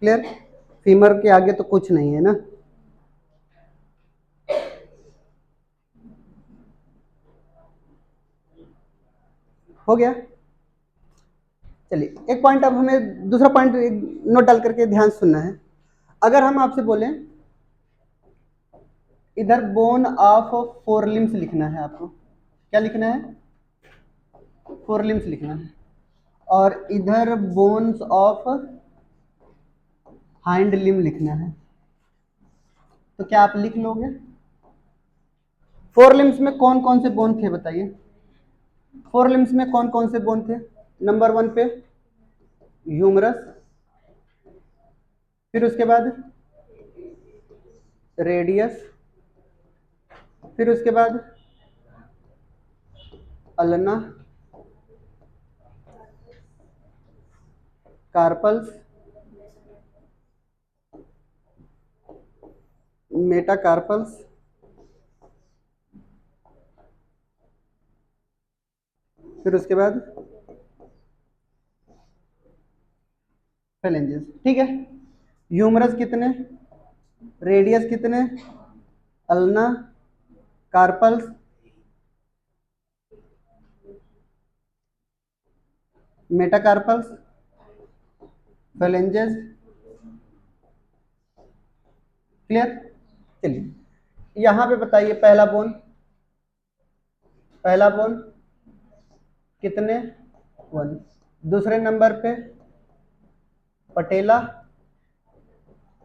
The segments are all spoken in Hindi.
क्लियर? फीमर के आगे तो कुछ नहीं है ना। हो गया। चलिए एक पॉइंट, अब हमें दूसरा पॉइंट नोट डाल करके ध्यान सुनना है। अगर हम आपसे बोलें इधर बोन ऑफ फोर लिम्स लिखना है, आपको क्या लिखना है? फोर लिम्स लिखना है। और इधर बोन्स ऑफ हाइंड लिम लिखना है, तो क्या आप लिख लोगे? फोर लिम्स में कौन कौन से बोन थे बताइए? फोर लिम्स में कौन कौन से बोन थे? नंबर वन पे ह्यूमरस, फिर उसके बाद रेडियस, फिर उसके बाद अल्ना, कार्पल्स, मेटाकार्पल्स, फिर उसके बाद फेलेंजेस। ठीक है, ह्यूमरस कितने, रेडियस कितने, ulna, carpals, metacarpals, phalanges. Clear? चलिए यहां पे बताइए पहला बोन कितने, वन। दूसरे नंबर पे पटेला,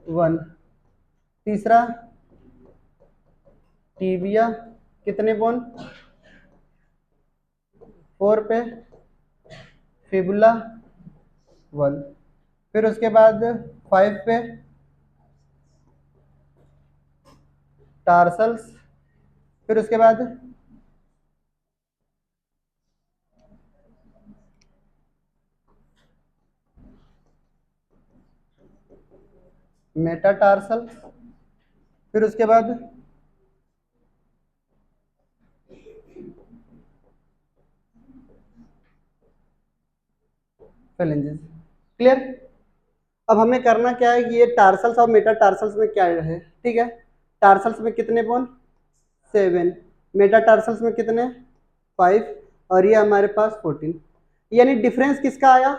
वन। तीसरा टीबिया, कितने बोन, फोर पे फिबुला, वन। फिर उसके बाद फाइव पे टार्सल्स, फिर उसके बाद मेटाटार्सल, फिर उसके बाद फेलेंजेस। क्लियर? अब हमें करना क्या है कि ये टार्सल्स और मेटाटार्सल्स में क्या है, ठीक है? टार्सल्स में कितने बोन, सेवन। मेटाटार्सल्स में कितने, फाइव। और ये हमारे पास 14। यानी डिफरेंस किसका आया?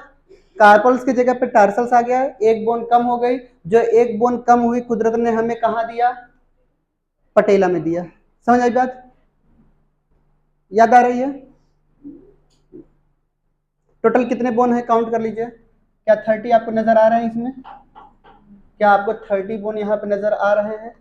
कार्पल्स की जगह पे टार्सल्स आ गया है, एक बोन कम हो गई। जो एक बोन कम हुई कुदरत ने हमें कहा दिया? पटेला में दिया। समझ आई बात? याद आ रही है? टोटल कितने बोन है काउंट कर लीजिए। क्या 30 आपको नजर आ रहे हैं इसमें? क्या आपको 30 बोन यहाँ पे नजर आ रहे हैं?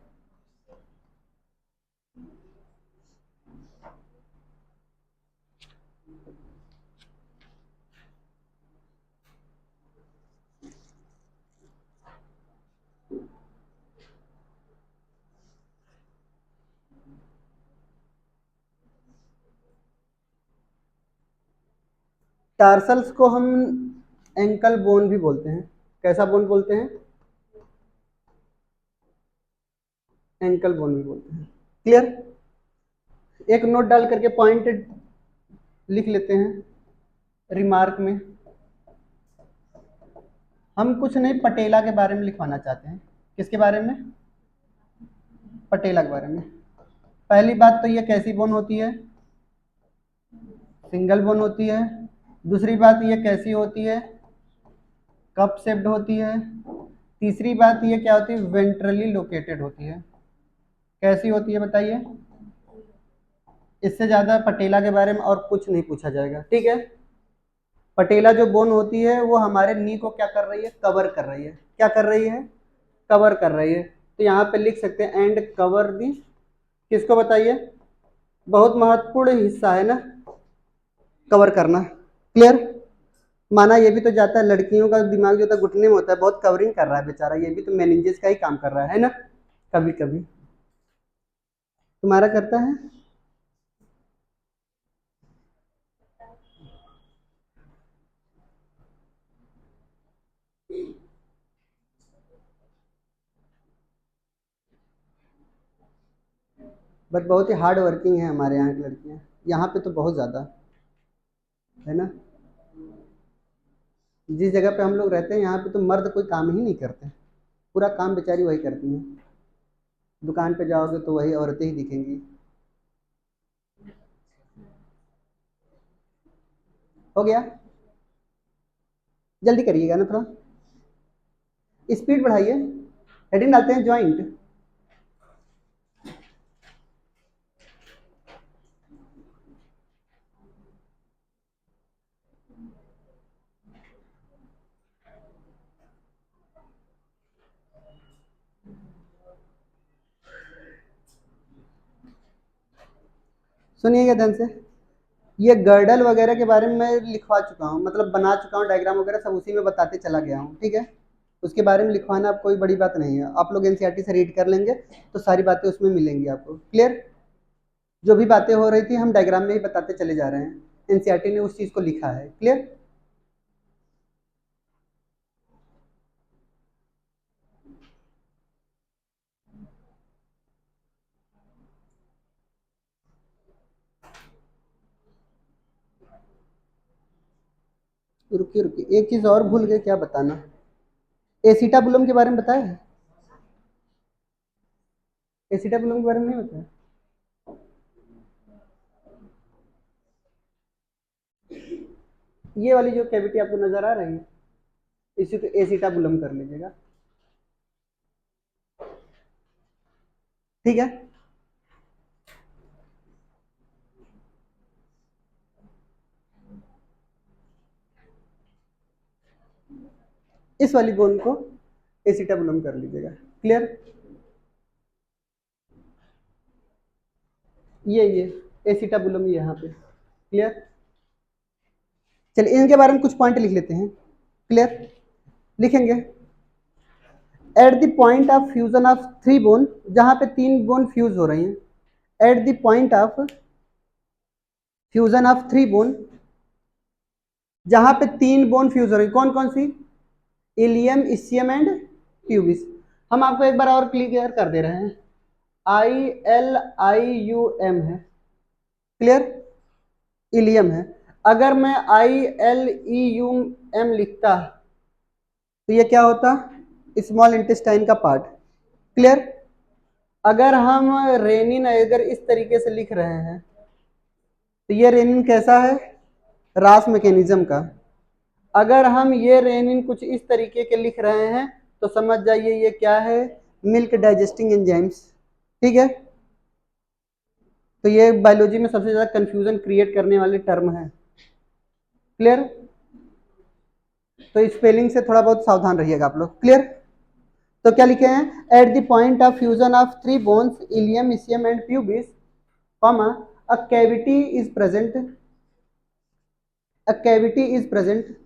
टार्सल्स को हम एंकल बोन भी बोलते हैं। कैसा बोन बोलते हैं? एंकल बोन भी बोलते हैं। क्लियर? एक नोट डाल करके पॉइंट लिख लेते हैं रिमार्क में। हम कुछ नहीं, पटेला के बारे में लिखवाना चाहते हैं। किसके बारे में? पटेला के बारे में। पहली बात तो ये कैसी बोन होती है? सिंगल बोन होती है। दूसरी बात ये कैसी होती है? कप शेप्ड होती है। तीसरी बात ये क्या होती है? वेंट्रली लोकेटेड होती है। कैसी होती है बताइए? इससे ज्यादा पटेला के बारे में और कुछ नहीं पूछा जाएगा, ठीक है? पटेला जो बोन होती है वो हमारे नी को क्या कर रही है? कवर कर रही है। क्या कर रही है? कवर कर रही है। तो यहाँ पे लिख सकते हैं एंड कवर दी, किसको बताइए? बहुत महत्वपूर्ण हिस्सा है ना कवर करना। क्लियर? माना ये भी तो जाता है, लड़कियों का दिमाग जो होता है घुटने में होता है, बहुत कवरिंग कर रहा है बेचारा, ये भी तो मेनिंजेस का ही काम कर रहा है ना? कभी कभी तुम्हारा करता है। बट बहुत ही हार्ड वर्किंग है हमारे यहाँ की लड़कियाँ, यहाँ पे तो बहुत ज़्यादा है ना। जिस जगह पे हम लोग रहते हैं यहाँ पे तो मर्द कोई काम ही नहीं करते, पूरा काम बेचारी वही करती हैं। दुकान पे जाओगे तो वही औरतें ही दिखेंगी। हो गया, जल्दी करिएगा ना थोड़ा, स्पीड बढ़ाइए। हेडिंग डालते हैं ज्वाइंट। सुनिएगा ध्यान से, ये गर्डल वगैरह के बारे में मैं लिखवा चुका हूँ, मतलब बना चुका हूँ, डायग्राम वगैरह सब उसी में बताते चला गया हूँ, ठीक है। उसके बारे में लिखवाना अब कोई बड़ी बात नहीं है, आप लोग एनसीईआरटी से रीड कर लेंगे तो सारी बातें उसमें मिलेंगी आपको। क्लियर, जो भी बातें हो रही थी हम डायग्राम में ही बताते चले जा रहे हैं, एनसीईआरटी ने उस चीज़ को लिखा है। क्लियर, रुकिए रुकिए, एक चीज़ और भूल गए क्या बताना, एसिटाबुलम के बारे में बताया है? एसिटाबुलम के बारे में नहीं बताया? ये वाली जो कैविटी आपको नजर आ रही है इसी को एसिटाबुलम कर लीजिएगा, ठीक है। इस वाली बोन को एसिटाबुलम कर लीजिएगा। क्लियर, ये एसिटाबुलम ये यहाँ पे। क्लियर, चलिए इनके बारे में कुछ पॉइंट लिख लेते हैं। क्लियर, लिखेंगे eight the point of fusion of three bone, जहां पे तीन बोन फ्यूज हो रही हैं, at the point of fusion of three bone, जहां पे तीन बोन फ्यूज हो रही, कौन कौन सी, इलियम, इसियम एंड प्यूबिस। हम आपको एक बार और क्लियर कर दे रहे हैं, ILIUM है। क्लियर, इलियम है। अगर मैं ILEUM लिखता तो ये क्या होता, स्मॉल इंटेस्टाइन का पार्ट। क्लियर, अगर हम रेनिन अगर इस तरीके से लिख रहे हैं तो ये रेनिन कैसा है, रास मैकेनिज्म का। अगर हम ये रेनिन कुछ इस तरीके के लिख रहे हैं तो समझ जाइए ये क्या है, मिल्क डाइजेस्टिंग एंजाइम्स, ठीक है। तो ये बायोलॉजी में सबसे ज्यादा कंफ्यूजन क्रिएट करने वाले टर्म है। क्लियर, तो स्पेलिंग से थोड़ा बहुत सावधान रहिएगा आप लोग। क्लियर, तो क्या लिखे हैं, at the point of fusion of three bones ilium, ischium and pubis, comma, a cavity is present, a cavity is present,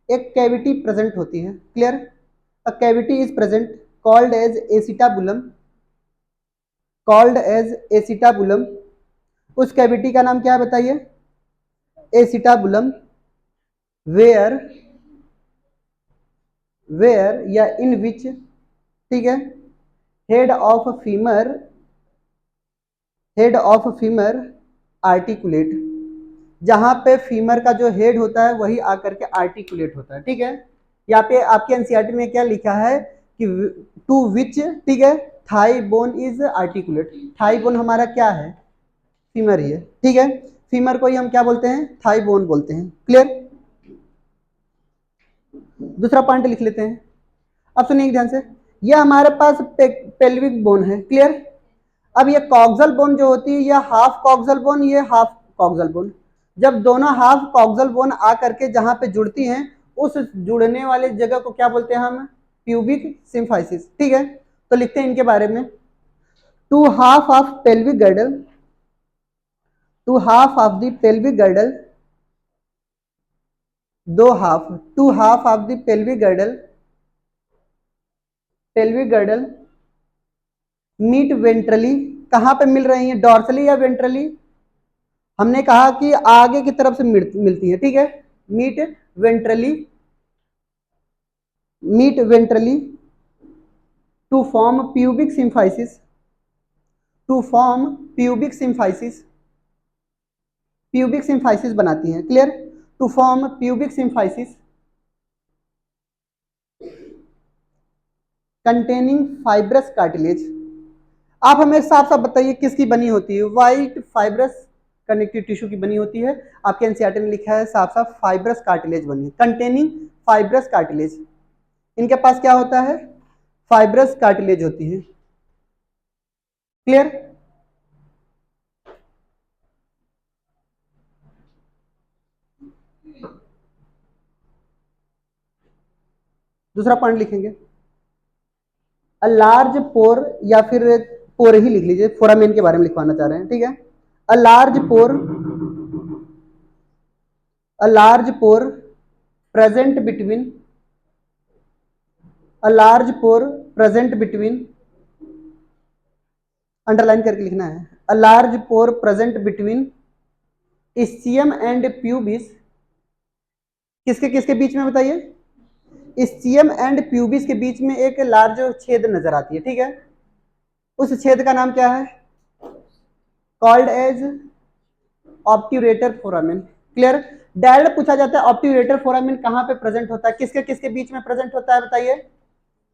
एक कैविटी प्रेजेंट होती है। Clear, a cavity is present called as acetabulum, called as acetabulum. उस कैविटी का नाम क्या है बताइए, एसिटाबुलम। वेयर, वेयर या इन विच, ठीक है, head of femur, head of femur articulate, जहां पे फीमर का जो हेड होता है वही आकर के आर्टिकुलेट होता है। ठीक है, यहाँ पे आपके एनसीईआरटी में क्या लिखा है कि टू विच, ठीक है, thigh bone is articulate. Thigh bone हमारा क्या है, फीमर ही है, ठीक है। फीमर को ही हम क्या बोलते हैं, थाई बोन बोलते हैं। क्लियर, दूसरा पॉइंट लिख लेते हैं। अब सुनिए ध्यान से, ये हमारे पास पेल्विक बोन है। क्लियर, अब ये कॉक्सल बोन जो होती है, ये हाफ कॉक्सल बोन, ये हाफ कॉक्सल बोन, जब दोनों हाफ कॉक्सल बोन आकर के जहां पे जुड़ती हैं उस जुड़ने वाले जगह को क्या बोलते हैं हम, प्यूबिक सिम्फाइसिस। ठीक है, तो लिखते हैं इनके बारे में, two half of pelvic girdle, two half of the pelvic girdle, दो half, two half of the pelvic girdle, pelvic girdle meet ventrally, कहां पे मिल रही है, डॉर्सली या वेंट्रली, हमने कहा कि आगे की तरफ से मिलती है। ठीक है, meet ventrally, meet ventrally to form pubic symphysis, to form pubic symphysis, pubic symphysis बनाती हैं। Clear, to form pubic symphysis, containing fibrous cartilage. आप हमें साफ साफ बताइए किसकी बनी होती है? वाइट फाइब्रस कनेक्टिव टिश्यू की बनी होती है। आपके एनसीईआरटी में लिखा है साफ साफ फाइब्रस कार्टिलेज बनी है, कंटेनिंग फाइब्रस कार्टिलेज। इनके पास क्या होता है? फाइब्रस कार्टिलेज होती है। क्लियर? दूसरा पॉइंट लिखेंगे, अ लार्ज पोर, या फिर पोर ही लिख लीजिए, फोरामेन के बारे में लिखवाना चाह रहे हैं, ठीक है। A large pore, a large pore present between, a large pore present between, underline करके लिखना है, a large pore present between ischium and pubis. किसके किसके बीच में बताइए? इस्चियम एंड प्यूबिस के बीच में एक लार्ज छेद नजर आती है, ठीक है। उस छेद का नाम क्या है? Called as obturator foramen. Clear? Direct पूछा जाता है ऑब्ट्यूरेटर फोरामेन कहां पे प्रेजेंट होता है, किसके किसके बीच में प्रेजेंट होता है बताइए?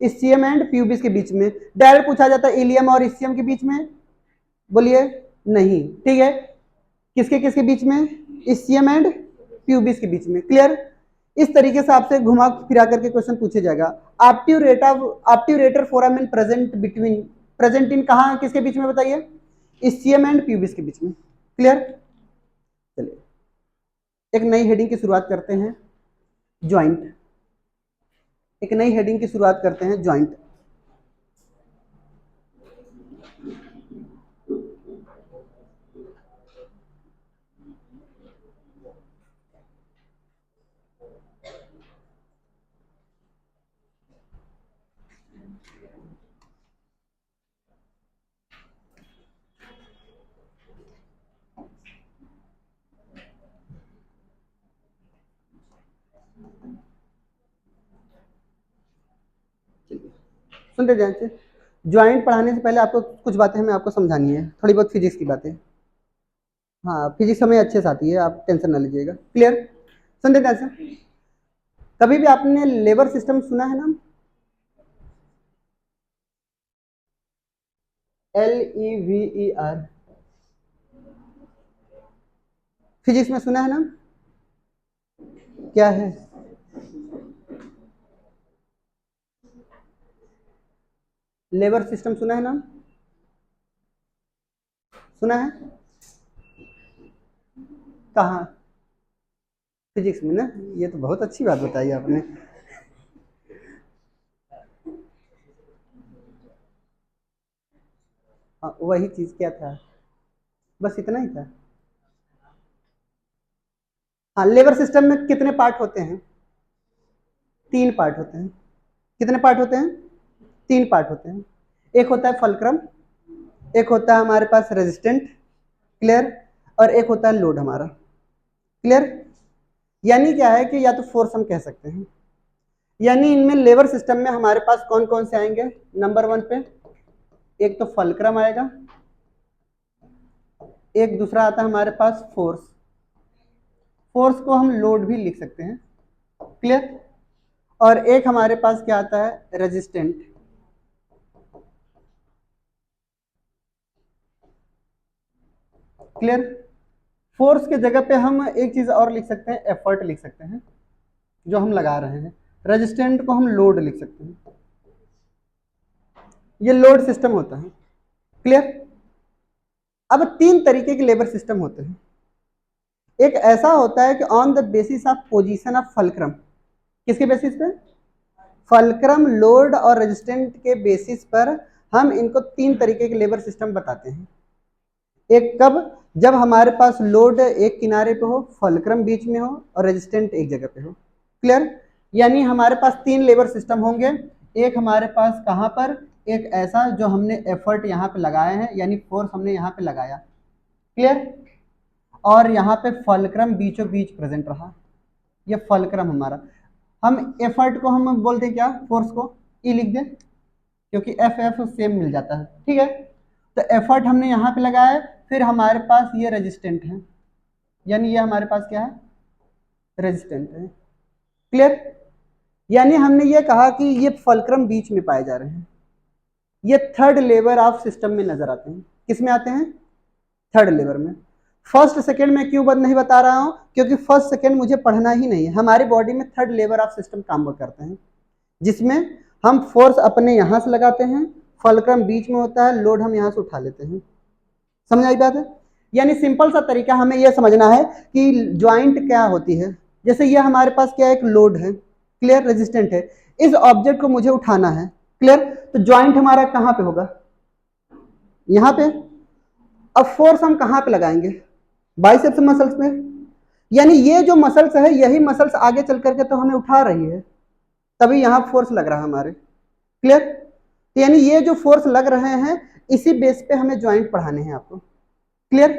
इस्चियम एंड प्यूबिस के बीच में। डायरेक्ट पूछा जाता है इलियम और इस्चियम के बीच में, बोलिए नहीं, ठीक है। किसके किसके बीच में? इस्चियम एंड प्यूबिस के बीच में। क्लियर? इस तरीके से आपसे घुमा फिरा करके क्वेश्चन पूछे जाएगा। Obturator foramen present between, present in कहां किसके बीच में बताइए? इस्चियम एंड प्यूबिस के बीच में। क्लियर? चलिए एक नई हेडिंग की शुरुआत करते हैं, ज्वाइंट। एक नई हेडिंग की शुरुआत करते हैं, ज्वाइंट। सुनते ध्यान से, ज्वाइंट पढ़ाने से पहले आपको कुछ बातें हमें आपको समझानी है, थोड़ी बहुत फिजिक्स की बातें। हाँ, फिजिक्स हमें अच्छे से आती है, आप टेंशन ना लीजिएगा। क्लियर? सुनते ध्यान से, कभी भी आपने लेबर सिस्टम सुना है ना? LEVER, फिजिक्स में सुना है ना? क्या है? लेबर सिस्टम सुना है ना? सुना है? कहाँ? फिजिक्स में ना? ये तो बहुत अच्छी बात बताई आपने। हाँ, वही चीज क्या था, बस इतना ही था। हाँ, लेबर सिस्टम में कितने पार्ट होते हैं? 3 पार्ट होते हैं। कितने पार्ट होते हैं? 3 पार्ट होते हैं। एक होता है फलक्रम, एक होता है हमारे पास रेजिस्टेंट, क्लियर, और एक होता है लोड हमारा। क्लियर? यानी क्या है कि या तो फोर्स हम कह सकते हैं। यानी इनमें लेबर सिस्टम में हमारे पास कौन कौन से आएंगे? नंबर 1 पे एक तो फलक्रम आएगा, एक दूसरा आता है हमारे पास फोर्स। फोर्स को हम लोड भी लिख सकते हैं। क्लियर? और एक हमारे पास क्या आता है? रेजिस्टेंट। क्लियर? फोर्स के जगह पे हम एक चीज और लिख सकते हैं, एफर्ट लिख सकते हैं जो हम लगा रहे हैं। रेजिस्टेंट को हम लोड लिख सकते हैं, ये लोड सिस्टम होता है। क्लियर? अब 3 तरीके के लेबर सिस्टम होते हैं। एक ऐसा होता है कि on the basis of position of fulcrum, किसके बेसिस पे? फलक्रम, लोड और रेजिस्टेंट के बेसिस पर हम इनको 3 तरीके के लेबर सिस्टम बताते हैं। एक कब? जब हमारे पास लोड एक किनारे पे हो, फलक्रम बीच में हो और रेजिस्टेंट एक जगह पे हो। क्लियर? यानी हमारे पास 3 लेबर सिस्टम होंगे। एक हमारे पास कहां पर? एक ऐसा जो हमने एफर्ट यहां पे लगाए हैं, यानी फोर्स हमने यहां पे लगाया। क्लियर? और यहाँ पे फलक्रम बीचों बीच प्रेजेंट रहा, ये फलक्रम हमारा। हम एफर्ट को हम बोलते हैं क्या? फोर्स को ई लिख दें, क्योंकि एफ एफ सेम मिल जाता है, ठीक है। तो एफर्ट हमने यहाँ पे लगाया है, फिर हमारे पास ये रेजिस्टेंट है, यानी ये हमारे पास क्या है? रेजिस्टेंट है। क्लियर? यानी हमने ये कहा कि ये फलक्रम बीच में पाए जा रहे हैं, ये थर्ड लेवल ऑफ सिस्टम में नजर आते हैं। किस में आते हैं? थर्ड लेवल में। फर्स्ट सेकंड में क्यों नहीं बता रहा हूं? क्योंकि फर्स्ट सेकंड मुझे पढ़ना ही नहीं है। हमारी बॉडी में थर्ड लेवल ऑफ सिस्टम काम करते हैं, जिसमें हम फोर्स अपने यहां से लगाते हैं, फलक्रम बीच में होता है, लोड हम यहां से उठा लेते हैं। समझ आई बात है? यानी सिंपल सा तरीका हमें यह समझना है कि ज्वाइंट क्या होती है। जैसे ये हमारे पास क्या, एक लोड है, क्लियर, रेजिस्टेंट है, इस ऑब्जेक्ट को मुझे उठाना है, क्लियर। तो ज्वाइंट हमारा कहां पे होगा? यहां पे। अब फोर्स हम कहां पे लगाएंगे? बाइसेप्स मसल्स में। यानी ये जो मसल्स है, यही मसल्स आगे चल करके तो हमें उठा रही है, तभी यहां फोर्स लग रहा है हमारे, क्लियर। तो यानी ये जो फोर्स लग रहे हैं, इसी बेस पे हमें ज्वाइंट पढ़ाने हैं आपको, क्लियर।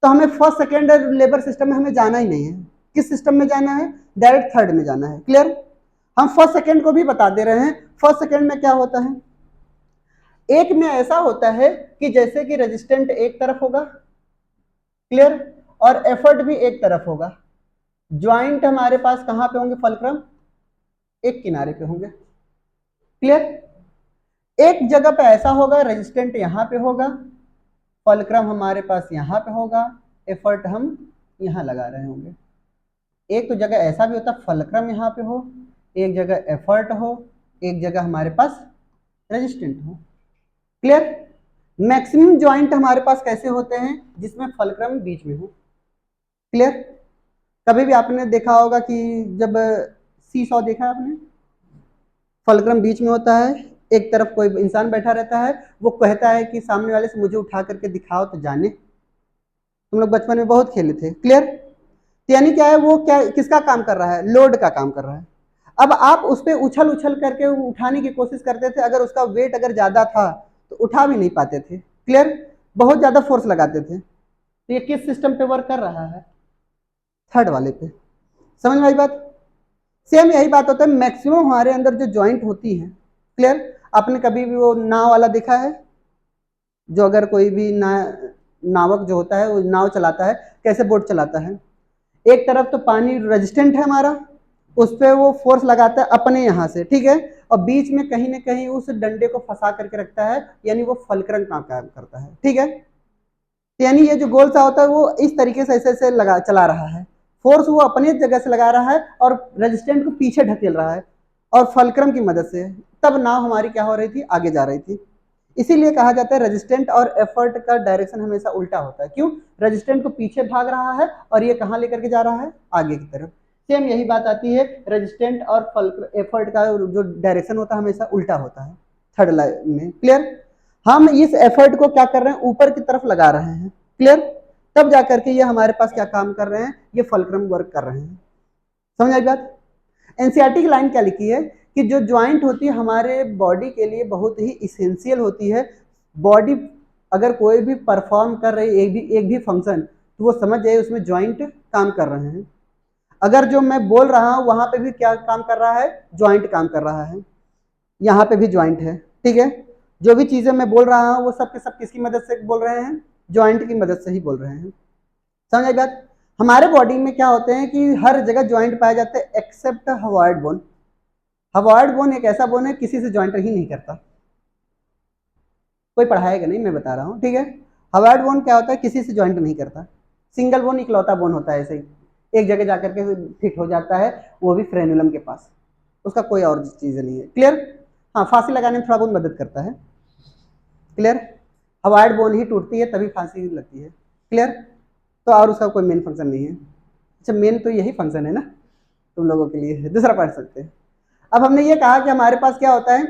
तो हमें फर्स्ट सेकेंड लेबर सिस्टम में हमें जाना ही नहीं है। किस सिस्टम में जाना है? डायरेक्ट थर्ड में जाना है, क्लियर। हम फर्स्ट सेकेंड को भी बता दे रहे हैं। फर्स्ट सेकेंड में क्या होता है? एक में ऐसा होता है कि जैसे कि रेजिस्टेंट एक तरफ होगा, क्लियर, और एफर्ट भी एक तरफ होगा। ज्वाइंट हमारे पास कहां पे होंगे? फलक्रम एक किनारे पे होंगे, क्लियर। एक जगह पे ऐसा होगा, रेजिस्टेंट यहां पे होगा, फलक्रम हमारे पास यहां पे होगा, एफर्ट हम यहां लगा रहे होंगे। एक तो जगह ऐसा भी होता है फलक्रम यहां पे हो, एक जगह एफर्ट हो, एक जगह हमारे पास रेजिस्टेंट हो, क्लियर। मैक्सिमम ज्वाइंट हमारे पास कैसे होते हैं? जिसमें फलक्रम बीच में हो, क्लियर। कभी भी आपने देखा होगा कि जब सी सॉ देखा है आपने, फलक्रम बीच में होता है, एक तरफ कोई इंसान बैठा रहता है, वो कहता है कि सामने वाले से मुझे उठा करके दिखाओ तो जाने। तुम लोग बचपन में बहुत खेले थे, क्लियर। तो यानी क्या है, वो क्या किसका काम कर रहा है? लोड का काम कर रहा है। अब आप उस पर उछल उछल करके उठाने की कोशिश करते थे, अगर उसका वेट अगर ज्यादा था तो उठा भी नहीं पाते थे, क्लियर, बहुत ज्यादा फोर्स लगाते थे। तो ये किस सिस्टम पे वर्क कर रहा है? थर्ड वाले पे। समझ में आई बात? सेम यही बात होता है मैक्सिमम हमारे अंदर जो ज्वाइंट होती है, क्लियर। आपने कभी भी वो नाव वाला देखा है? जो अगर कोई भी नावक जो होता है वो नाव चलाता है, कैसे बोट चलाता है? एक तरफ तो पानी रेजिस्टेंट है हमारा, उस पर वो फोर्स लगाता है अपने यहां से, ठीक है, और बीच में कहीं ना कहीं उस डंडे को फंसा करके रखता है, यानी वो फलक्रम का काम करता है, ठीक है। तो यानी ये जो गोल सा होता है वो इस तरीके से ऐसे ऐसे लगा चला रहा है, फोर्स वो अपने जगह से लगा रहा है और रेजिस्टेंट को पीछे ढकेल रहा है, और फलक्रम की मदद से तब नाव हमारी क्या हो रही थी? आगे जा रही थी। इसीलिए कहा जाता है रेजिस्टेंट और एफर्ट का डायरेक्शन हमेशा उल्टा होता है। क्यों? रेजिस्टेंट को पीछे भाग रहा है और ये कहां लेकर के जा रहा है? आगे की तरफ। सेम यही बात आती है, रेजिस्टेंट और एफर्ट का जो डायरेक्शन होता है हमेशा उल्टा होता है थर्ड लाइन में, क्लियर। हम इस एफर्ट को क्या कर रहे हैं? ऊपर की तरफ लगा रहे हैं, क्लियर। तब जाकर के ये हमारे पास क्या काम कर रहे हैं? ये फलक्रम वर्क कर रहे हैं। समझ आई बात? एनसीईआरटी की लाइन क्या लिखी है कि जो ज्वाइंट होती है हमारे बॉडी के लिए बहुत ही इसेंशियल होती है। बॉडी अगर कोई भी परफॉर्म कर रही है एक भी फंक्शन, तो वो समझ जाए उसमें ज्वाइंट काम कर रहे हैं। अगर जो मैं बोल रहा हूं वहां पे भी क्या काम कर रहा है? ज्वाइंट काम कर रहा है। यहाँ पे भी ज्वाइंट है, ठीक है। जो भी चीजें मैं बोल रहा हूं वो सब के सब किसकी मदद से बोल रहे हैं? ज्वाइंट की मदद से ही बोल रहे हैं। समझ आई बात? हमारे बॉडी में क्या होते हैं कि हर जगह ज्वाइंट पाए जाते हैं except hyoid bone. Hyoid bone एक ऐसा बोन है किसी से ज्वाइंट ही नहीं करता, कोई पढ़ाएगा नहीं, मैं बता रहा हूँ, ठीक है। हवार्ड बोन क्या होता है? किसी से ज्वाइंट नहीं करता, सिंगल बोन इकलौता बोन होता है, ऐसे ही एक जगह जाकर के फिट हो जाता है, वो भी फ्रेनुलम के पास, उसका कोई और चीज नहीं है, क्लियर। हाँ, फांसी लगाने में थोड़ा बहुत मदद करता है, क्लियर। हवार्ड बोन ही टूटती है तभी फांसी लगती है, क्लियर। तो और उसका कोई मेन फंक्शन नहीं है। अच्छा, मेन तो यही फंक्शन है ना तुम लोगों के लिए, दूसरा पढ़ सकते हैं। अब हमने ये कहा कि हमारे पास क्या होता है।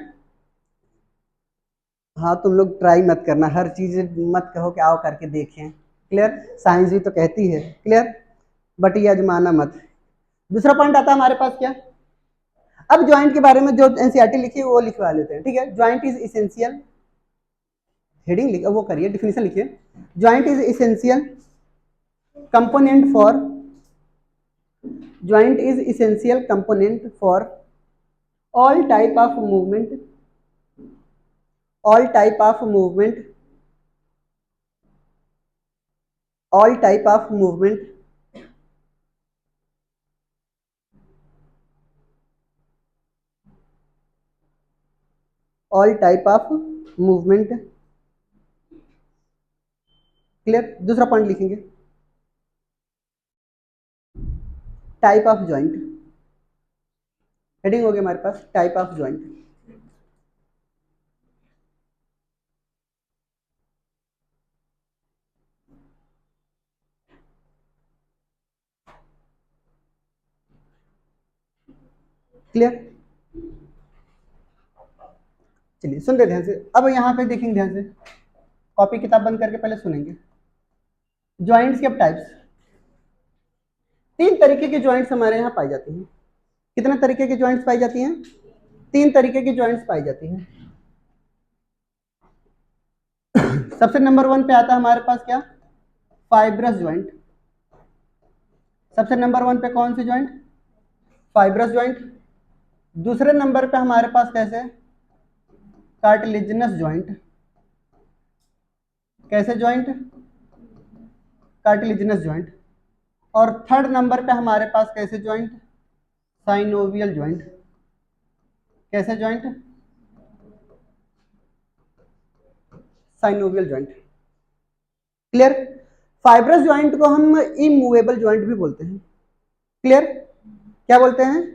हाँ, तुम लोग ट्राई मत करना, हर चीज मत कहो कि आओ करके देखें, क्लियर। साइंस भी तो कहती है, क्लियर, बट ये अजमाना मत। दूसरा पॉइंट आता है हमारे पास क्या? अब ज्वाइंट के बारे में जो एनसीईआरटी लिखी है वो लिखवा लेते हैं, ठीक है। ज्वाइंट इज इसेंशियल, हेडिंग वो करिए, डिफिनेशन लिखिए। Joint is essential component for, joint is essential component for all type of movement, all type of movement, all type of movement all type of movement. Clear. दूसरा पॉइंट लिखेंगे, टाइप ऑफ ज्वाइंट। हेडिंग हो गया हमारे पास टाइप ऑफ ज्वाइंट। क्लियर। चलिए सुनते ध्यान से, अब यहाँ पे देखेंगे ध्यान से, कॉपी किताब बंद करके पहले सुनेंगे। ज्वाइंट्स के अब टाइप्स, 3 तरीके की ज्वाइंट्स हमारे यहाँ पाई जाती हैं। कितने तरीके की ज्वाइंट्स पाई जाती हैं? 3 तरीके की ज्वाइंट्स पाई जाती हैं। सबसे नंबर 1 पे आता है हमारे पास क्या? Fibrous joint. सबसे नंबर 1 पे कौन सी ज्वाइंट? Fibrous joint. दूसरे नंबर पे हमारे पास कैसे? Cartilaginous joint. कैसे ज्वाइंट? Cartilaginous joint. और थर्ड नंबर पे हमारे पास कैसे ज्वाइंट? Synovial joint. कैसे joint? Synovial joint. Clear. Fibrous joint को हम इमूवेबल ज्वाइंट भी बोलते हैं। क्लियर। क्या बोलते हैं?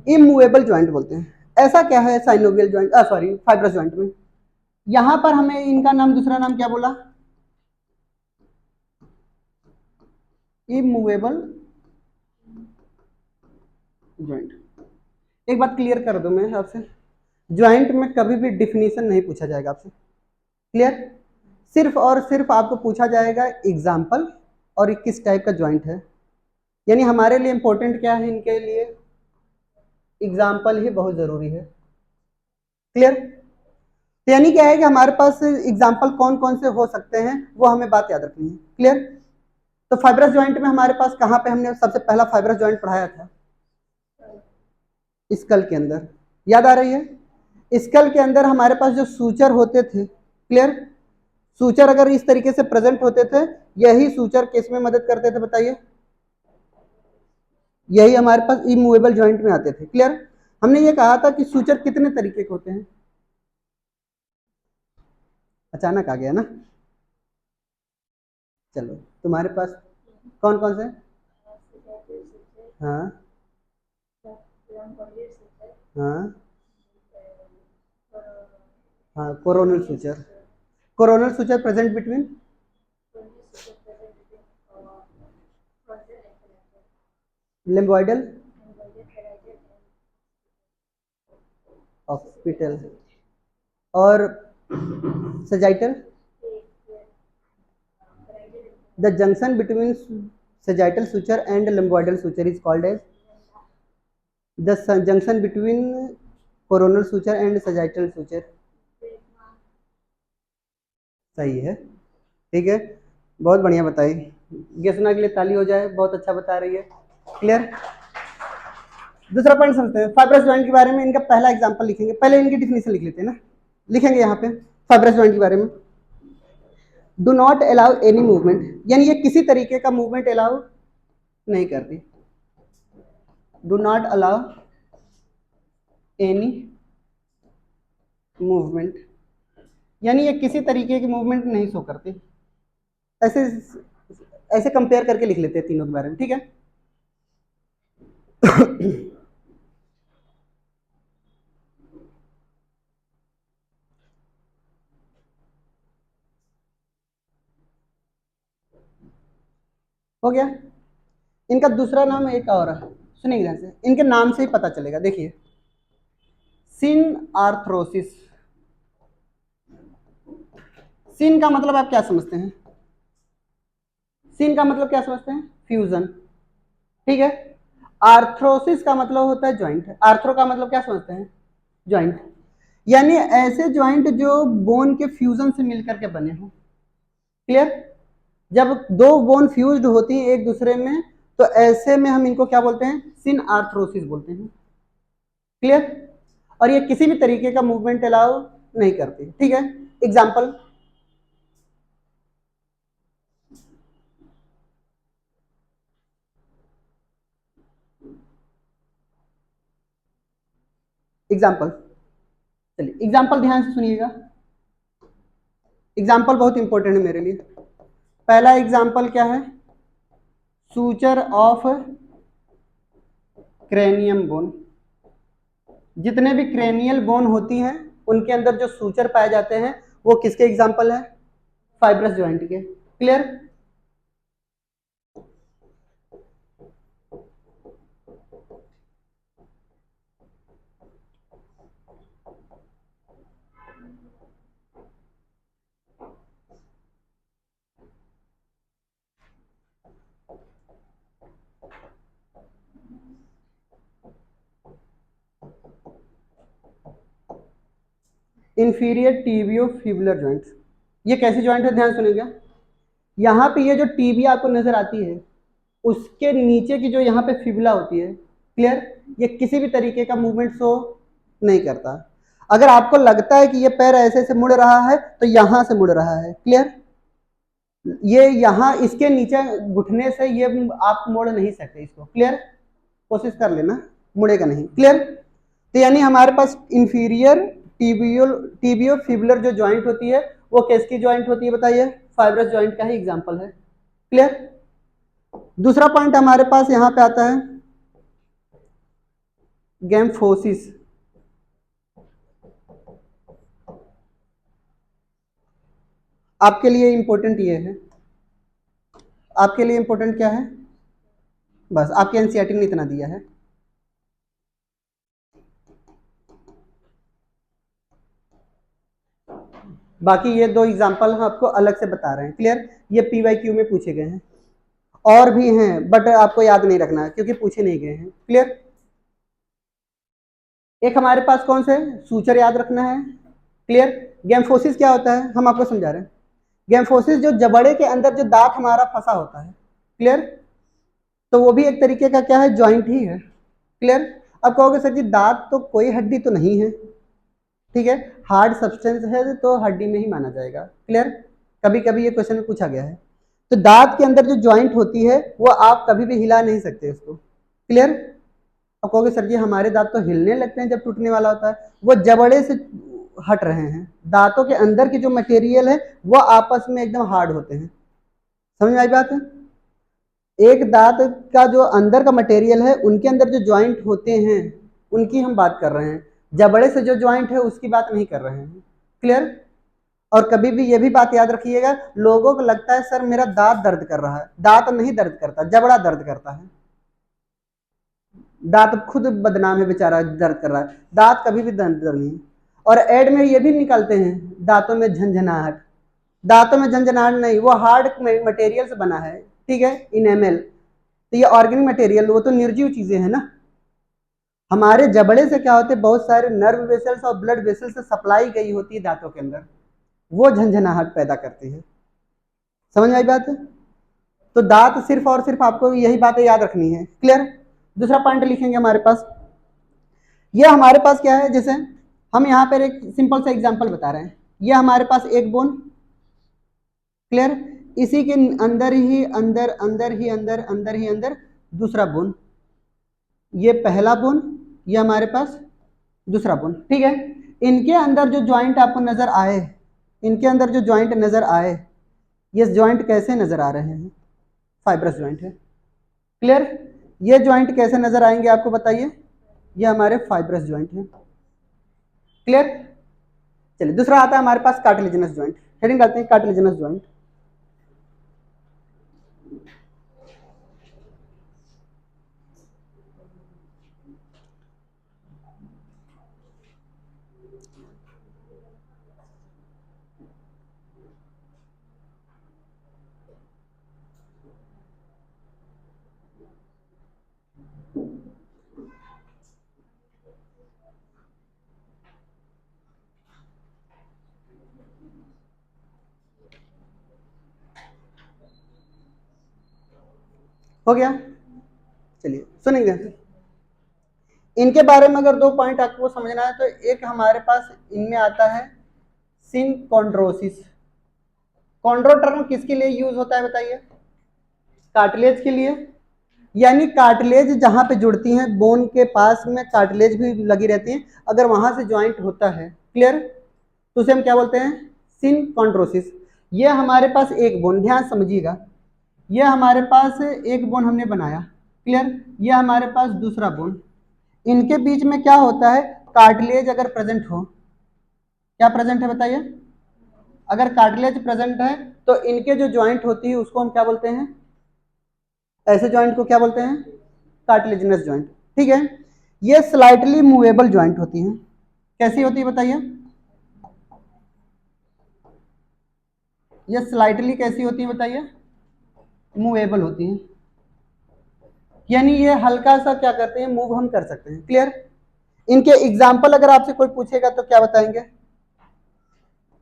इमूवेबल ज्वाइंट बोलते हैं। ऐसा क्या है synovial joint, sorry fibrous joint में? यहां पर हमें इनका नाम, दूसरा नाम क्या बोला? Immovable joint. एक बात क्लियर कर दूं मैं आपसे, ज्वाइंट में कभी भी डिफिनीशन नहीं पूछा जाएगा आपसे। क्लियर। सिर्फ और सिर्फ आपको पूछा जाएगा एग्जाम्पल और ये किस टाइप का ज्वाइंट है। यानी हमारे लिए इंपॉर्टेंट क्या है, इनके लिए एग्जाम्पल ही बहुत जरूरी है। क्लियर। तो यानी क्या है कि हमारे पास एग्जाम्पल कौन कौन से हो सकते हैं वो हमें बात याद रखनी है। क्लियर। तो फाइब्रस ज्वाइंट में हमारे पास कहां पे हमने सबसे पहला फाइब्रस ज्वाइंट पढ़ाया था? स्कल के अंदर। याद आ रही है? स्कल के अंदर हमारे पास जो सूचर होते थे, क्लियर, सूचर अगर इस तरीके से प्रेजेंट होते थे, यही सूचर किस में मदद करते थे बताइए? यही हमारे पास इमूवेबल ज्वाइंट में आते थे। क्लियर। हमने ये कहा था कि सूचर कितने तरीके के होते हैं? अचानक आ गया ना। चलो तुम्हारे पास कौन कौन से? हाँ हाँ हाँ, coronal suture. Coronal suture present between lambdoidal occipital और sagittal. The junction between sagittal suture and lambdoidal suture is called as the junction between coronal suture and sagittal suture. सही है। ठीक है, बहुत बढ़िया बताई। गेसना के लिए ताली हो जाए, बहुत अच्छा बता रही है। क्लियर। दूसरा पॉइंट समझते हैं, फाइब्रस ज्वाइंट के बारे में। इनका पहला एग्जांपल लिखेंगे, पहले इनकी डिफिनीशन लिख लेते हैं ना। लिखेंगे यहाँ पे फाइब्रस ज्वाइंट के बारे में, do not allow any movement, यानी ये किसी तरीके का मूवमेंट अलाउ नहीं करती। Do not allow any movement, यानी ये किसी तरीके की मूवमेंट नहीं शो करती। ऐसे ऐसे कंपेयर करके लिख लेते हैं तीनों के बारे में। ठीक है। हो गया। इनका दूसरा नाम एक और है, सुनिए ध्यान से, इनके नाम से ही पता चलेगा। देखिए, सिन आर्थरोसिस। सिन का मतलब आप क्या समझते हैं? सिन का मतलब क्या समझते हैं? फ्यूजन। ठीक है। आर्थरोसिस का मतलब होता है ज्वाइंट। आर्थरो का मतलब क्या समझते हैं? ज्वाइंट। यानी ऐसे ज्वाइंट जो बोन के फ्यूजन से मिलकर के बने हो। क्लियर। जब दो बोन फ्यूज्ड होती हैं एक दूसरे में, तो ऐसे में हम इनको क्या बोलते हैं? सिन आर्थरोसिस बोलते हैं। क्लियर। और ये किसी भी तरीके का मूवमेंट अलाउ नहीं करती। ठीक है। एग्जाम्पल, एग्जाम्पल चलिए एग्जाम्पल ध्यान से सुनिएगा, एग्जाम्पल बहुत इंपॉर्टेंट है मेरे लिए। पहला एग्जाम्पल क्या है, सूचर ऑफ क्रेनियम बोन। जितने भी क्रेनियल बोन होती हैं उनके अंदर जो सूचर पाए जाते हैं वो किसके एग्जाम्पल है, फाइब्रस ज्वाइंट के। Clear. Inferior tibio fibular joint, ये कैसी ज्वाइंट है, ध्यान सुनिएगा। यहाँ पे ये जो टीबिया आपको नजर आती है उसके नीचे की जो यहाँ पे फिबुला होती है, क्लियर, ये किसी भी तरीके का मूवमेंट शो नहीं करता। अगर आपको लगता है कि ये पैर ऐसे से मुड़ रहा है तो यहाँ से मुड़ रहा है, क्लियर। ये यहाँ इसके नीचे घुटने से ये आप मोड़ नहीं सकते इसको, क्लियर। कोशिश कर लेना, मुड़ेगा नहीं, क्लियर। तो यानी हमारे पास इंफीरियर टीबियो फिबुलर जो ज्वाइंट होती है वो किसकी ज्वाइंट होती है बताइए, फाइब्रस ज्वाइंट का ही एग्जांपल है, क्लियर। दूसरा पॉइंट हमारे पास यहां पे आता है गैम्फोसिस। आपके लिए इंपॉर्टेंट ये है, आपके लिए इंपॉर्टेंट क्या है, बस आपके एनसीईआरटी ने इतना दिया है। बाकी ये दो एग्जांपल हम आपको अलग से बता रहे हैं, क्लियर। ये पीवाईक्यू में पूछे गए हैं, और भी हैं बट आपको याद नहीं रखना क्योंकि पूछे नहीं गए हैं, क्लियर। एक हमारे पास कौन से सूचर याद रखना है, क्लियर। गैम्फोसिस क्या होता है हम आपको समझा रहे हैं। गैम्फोसिस जो जबड़े के अंदर जो दांत हमारा फंसा होता है, क्लियर, तो वो भी एक तरीके का क्या है, ज्वाइंट ही है, क्लियर। अब कहोगे सर जी दांत तो कोई हड्डी तो नहीं है, ठीक है, हार्ड सब्सटेंस है तो हड्डी में ही माना जाएगा, क्लियर। कभी कभी ये क्वेश्चन में पूछा गया है। तो दांत के अंदर जो ज्वाइंट होती है वो आप कभी भी हिला नहीं सकते उसको, क्लियर। अब कहोगे सर जी हमारे दांत तो हिलने लगते हैं जब टूटने वाला होता है, वो जबड़े से हट रहे हैं, दांतों के अंदर की जो मटेरियल है वो आपस में एकदम हार्ड होते हैं, समझ में आई बात है। एक दांत का जो अंदर का मटेरियल है उनके अंदर जो ज्वाइंट होते हैं उनकी हम बात कर रहे हैं, जबड़े से जो ज्वाइंट है उसकी बात नहीं कर रहे हैं, क्लियर। और कभी भी ये भी बात याद रखिएगा, लोगों को लगता है सर मेरा दांत दर्द कर रहा है, दांत नहीं दर्द करता, जबड़ा दर्द करता है। दांत खुद बदनाम है बेचारा, दर्द कर रहा है, दांत कभी भी दर्द नहीं। और एड में ये भी निकालते हैं दांतों में झंझनाहट, दांतों में झंझनाहट नहीं, वो हार्ड मटेरियल से बना है, ठीक है, इनेमल। तो ये ऑर्गेनिक मटेरियल वो तो निर्जीव चीजें हैं ना। हमारे जबड़े से क्या होते हैं, बहुत सारे नर्व वेसल्स और ब्लड वेसल्स से सप्लाई गई होती है दांतों के अंदर, वो झंझनाहट पैदा करती है, समझ में आई बात है। तो दांत सिर्फ और सिर्फ आपको यही बातें याद रखनी है, क्लियर। दूसरा पॉइंट लिखेंगे हमारे पास, ये हमारे पास क्या है, जैसे हम यहाँ पर एक सिंपल सा एग्जांपल बता रहे हैं, ये हमारे पास एक बोन, क्लियर, इसी के अंदर ही अंदर अंदर ही अंदर अंदर ही अंदर दूसरा बोन, ये पहला बोन, ये हमारे पास दूसरा बोन, ठीक है। इनके अंदर जो ज्वाइंट आपको नजर आए, इनके अंदर जो ज्वाइंट नजर आए, ये ज्वाइंट कैसे नजर आ रहे हैं, फाइब्रस ज्वाइंट है, क्लियर। ये ज्वाइंट कैसे नजर आएंगे आपको बताइए, ये हमारे फाइब्रस ज्वाइंट है, क्लियर। चलिए दूसरा आता है हमारे पास कार्टिलेजिनस ज्वाइंट, हेडिंग डालते हैं कार्टिलेजिनस ज्वाइंट। हो गया, चलिए सुनेंगे। इनके बारे में अगर दो पॉइंट आपको समझना है तो एक हमारे पास इनमें आता है सिनकॉन्ड्रोसिस। कॉन्ड्रो टर्म किसके लिए यूज होता है बताइए, कार्टिलेज के लिए, यानी कार्टिलेज जहां पे जुड़ती हैं बोन के पास में कार्टिलेज भी लगी रहती है, अगर वहां से ज्वाइंट होता है क्लियर? तो उसे हम क्या बोलते हैं? सिनकॉन्ड्रोसिस। ये हमारे पास एक बोन, ध्यान समझिएगा, ये हमारे पास एक बोन हमने बनाया, क्लियर? ये हमारे पास दूसरा बोन, इनके बीच में क्या होता है? कार्टिलेज अगर प्रेजेंट हो, क्या प्रेजेंट है बताइए? अगर कार्टिलेज प्रेजेंट है तो इनके जो ज्वाइंट होती है उसको हम क्या बोलते हैं? ऐसे ज्वाइंट को क्या बोलते हैं? Cartilaginous joint. ठीक है, ये स्लाइटली मूवेबल ज्वाइंट होती हैं। कैसी होती है बताइए? ये स्लाइटली कैसी होती है बताइए? मूवेबल होती हैं, यानी ये हल्का सा क्या करते हैं? मूव हम कर सकते हैं। क्लियर? इनके एग्जाम्पल अगर आपसे कोई पूछेगा तो क्या बताएंगे?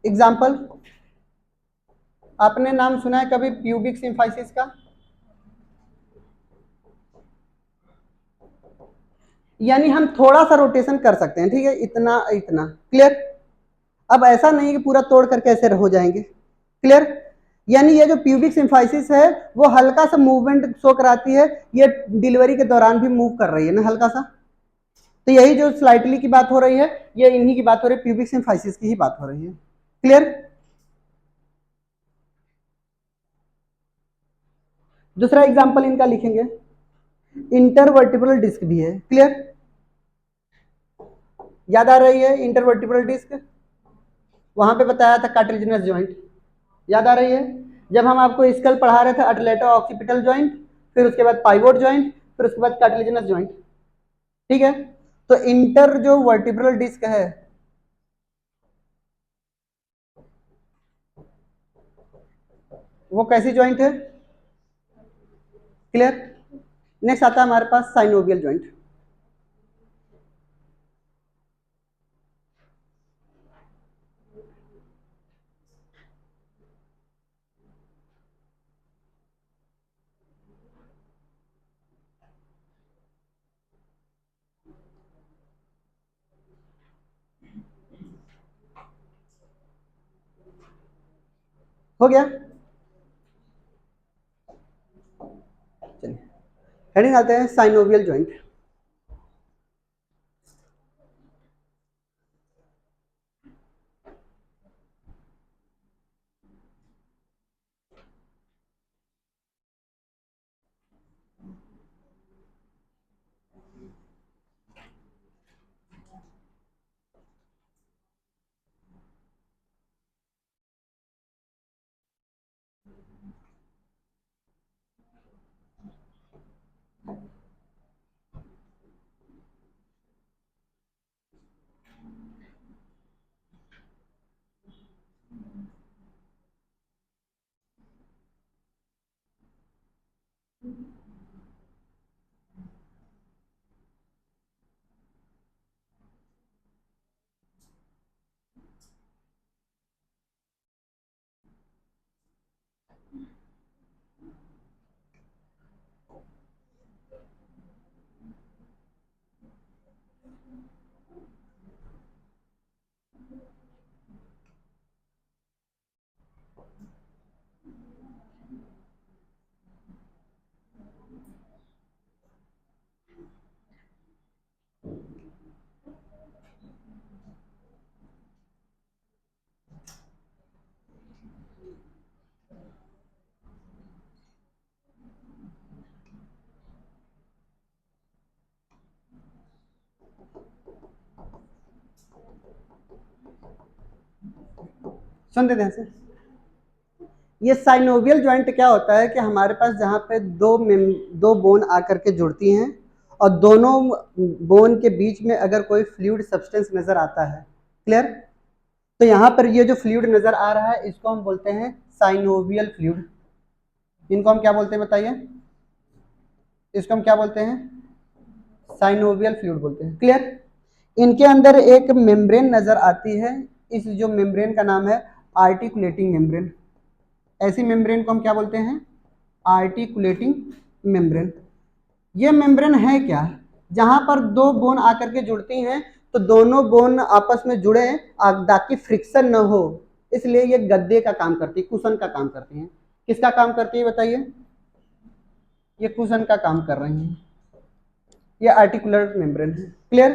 एग्जाम्पल, आपने नाम सुना है कभी प्यूबिक सिम्फाइसिस का? यानी हम थोड़ा सा रोटेशन कर सकते हैं, ठीक है, इतना इतना। क्लियर? अब ऐसा नहीं है कि पूरा तोड़ करके ऐसे हो जाएंगे। क्लियर? यानी ये जो प्यूबिक सिम्फाइसिस है वो हल्का सा मूवमेंट शो कराती है, ये डिलीवरी के दौरान भी मूव कर रही है ना हल्का सा। तो यही जो स्लाइटली की बात हो रही है, ये इन्हीं की बात हो रही है, प्यूबिक सिम्फाइसिस की ही बात हो रही है। क्लियर? दूसरा एग्जांपल इनका लिखेंगे, इंटरवर्टिब्रल डिस्क भी है। क्लियर? याद आ रही है इंटरवर्टिब्रल डिस्क? वहां पे बताया था कार्टिलेजिनस ज्वाइंट, याद आ रही है? जब हम आपको स्कल पढ़ा रहे थे, अटलेटो ऑक्सीपिटल ज्वाइंट, फिर उसके बाद पाइवोट ज्वाइंट, फिर उसके बाद कार्टिलेजिनस ज्वाइंट। ठीक है, तो इंटर जो वर्टिब्रल डिस्क है, वो कैसी ज्वाइंट है? क्लियर? नेक्स्ट आता है हमारे पास साइनोवियल ज्वाइंट। हो गया? चलिए हेडिंग आते हैं साइनोवियल ज्वाइंट। सुनते ध्यान से, ये साइनोवियल ज्वाइंट क्या होता है कि हमारे पास जहां पे दो बोन आकर के जुड़ती हैं और दोनों बोन के बीच में अगर कोई फ्लूइड सब्सटेंस नजर आता है, क्लियर? तो यहाँ पर ये जो फ्लूइड नजर आ रहा है इसको हम बोलते हैं साइनोवियल फ्लूइड। इनको हम क्या बोलते हैं बताइए? इसको हम क्या बोलते हैं? साइनोवियल फ्लूइड बोलते हैं। क्लियर? इनके अंदर एक मेम्ब्रेन नजर आती है, इस जो मेम्ब्रेन का नाम है आर्टिकुलेटिंग मेम्ब्रेन। ऐसी मेम्ब्रेन को हम क्या बोलते हैं? Articulating membrane. ये मेम्ब्रेन है क्या? जहां पर दो बोन आकर के जुड़ती हैं तो दोनों बोन आपस में जुड़े ताकि फ्रिक्शन न हो, इसलिए ये गद्दे का काम करती है, कुशन का काम करती हैं। किसका काम करती है बताइए? ये कुशन का काम कर रही हैं। ये आर्टिकुलर मेम्ब्रेन है। क्लियर?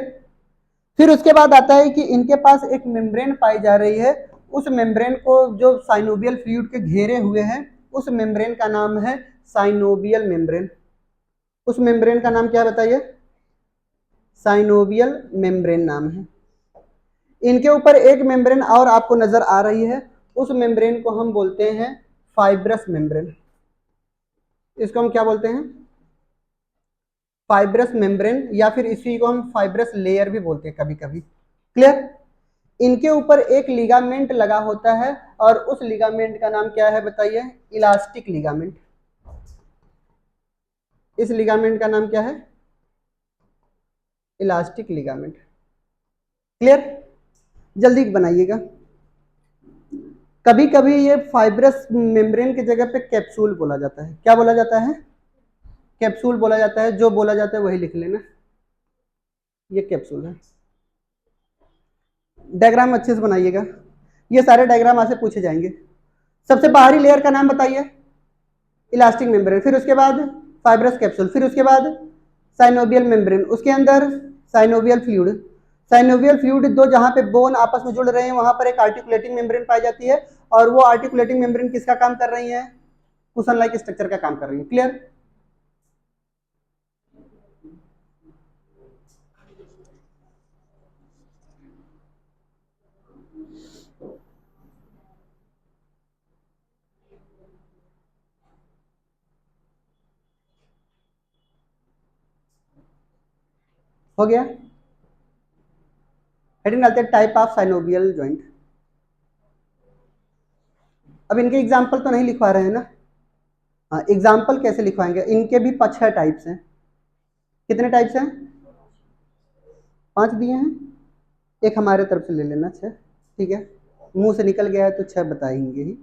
फिर उसके बाद आता है कि इनके पास एक मेम्ब्रेन पाई जा रही है, उस मेम्ब्रेन को जो साइनोवियल फ्लूइड के घेरे हुए हैं, उस मेम्ब्रेन का नाम है साइनोवियल मेम्ब्रेन। उस मेम्ब्रेन का नाम क्या है बताइए? साइनोवियल मेम्ब्रेन नाम है। इनके ऊपर एक मेम्ब्रेन और आपको नजर आ रही है, उस मेम्ब्रेन को हम बोलते हैं फाइब्रस मेम्ब्रेन। इसको हम क्या बोलते हैं? फाइब्रस मेम्ब्रेन, या फिर इसी को हम फाइब्रस लेयर भी बोलते हैं कभी कभी। क्लियर? इनके ऊपर एक लिगामेंट लगा होता है, और उस लिगामेंट का नाम क्या है बताइए? Elastic ligament. इस लिगामेंट का नाम क्या है? Elastic ligament. क्लियर? जल्दी बनाइएगा। कभी कभी ये फाइब्रस मेम्ब्रेन की जगह पे कैप्सूल बोला जाता है। क्या बोला जाता है? कैप्सूल बोला जाता है। जो बोला जाता है वही लिख लेना, ये कैप्सूल है। डायग्राम अच्छे से बनाइएगा, ये सारे डायग्राम आपसे पूछे जाएंगे। सबसे बाहरी लेयर का नाम बताइए? Elastic membrane. फिर उसके बाद फाइब्रस कैप्सूल। फिर उसके बाद साइनोवियल मेम्ब्रेन। उसके अंदर साइनोवियल फ्लूइड। साइनोवियल फ्लूइड दो जहां पे बोन आपस में जुड़ रहे हैं, वहां पर एक आर्टिकुलेटिंग मेम्ब्रेन पाई जाती है, और वो आर्टिकुलेटिंग मेम्ब्रेन किसका काम कर रही है? कुशन लाइक स्ट्रक्चर का काम कर रही है। क्लियर? हो गया? हेडिंग डालते हैं टाइप ऑफ साइनोवियल जॉइंट। अब इनके एग्जाम्पल तो नहीं लिखवा रहे हैं ना? हाँ, एग्जाम्पल कैसे लिखवाएंगे? इनके भी 6 टाइप्स हैं। कितने टाइप्स हैं? 5 दिए हैं। एक हमारे तरफ से ले लेना 6। ठीक है, मुंह से निकल गया है तो 6 बताएंगे ही।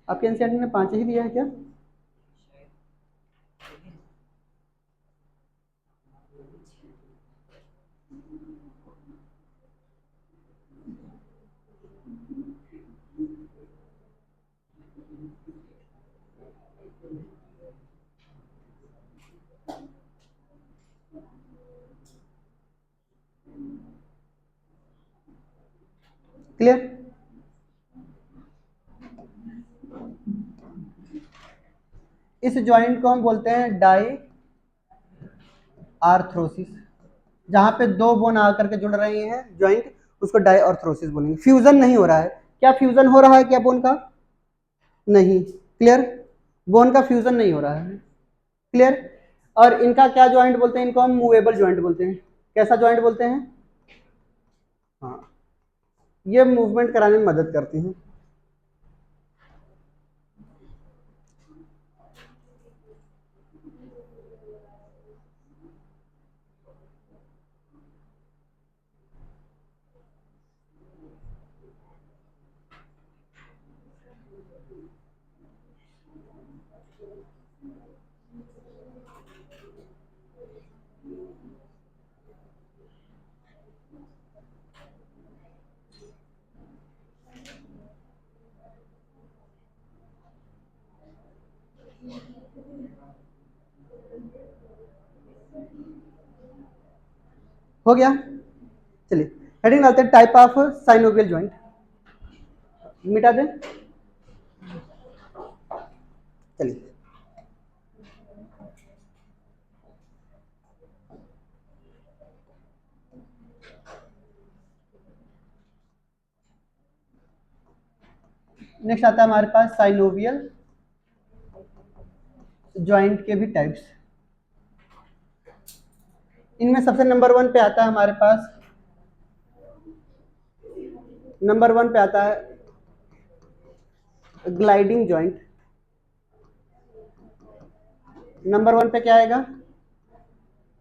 आपके एनसीईआरटी ने 5 ही दिया है क्या? क्लियर? इस ज्वाइंट को हम बोलते हैं डाई आर्थरोसिस। जहां पे दो बोन आकर के जुड़ रही हैं ज्वाइंट, उसको डाई आर्थरोसिस बोलेंगे। फ्यूजन नहीं हो रहा है। क्या फ्यूजन हो रहा है क्या बोन का? नहीं। क्लियर? बोन का फ्यूजन नहीं हो रहा है। क्लियर? और इनका क्या ज्वाइंट बोलते हैं? इनको हम मूवेबल ज्वाइंट बोलते हैं। कैसा ज्वाइंट बोलते हैं? हाँ, ये मूवमेंट कराने में मदद करती हैं। हो गया? चलिए हेडिंग डालते हैं टाइप ऑफ साइनोवियल ज्वाइंट। मिटा दें? चलिए, नेक्स्ट आता है हमारे पास साइनोवियल ज्वाइंट के भी टाइप्स। इनमें सबसे नंबर 1 पे आता है हमारे पास, नंबर 1 पे आता है ग्लाइडिंग ज्वाइंट। नंबर 1 पे क्या आएगा?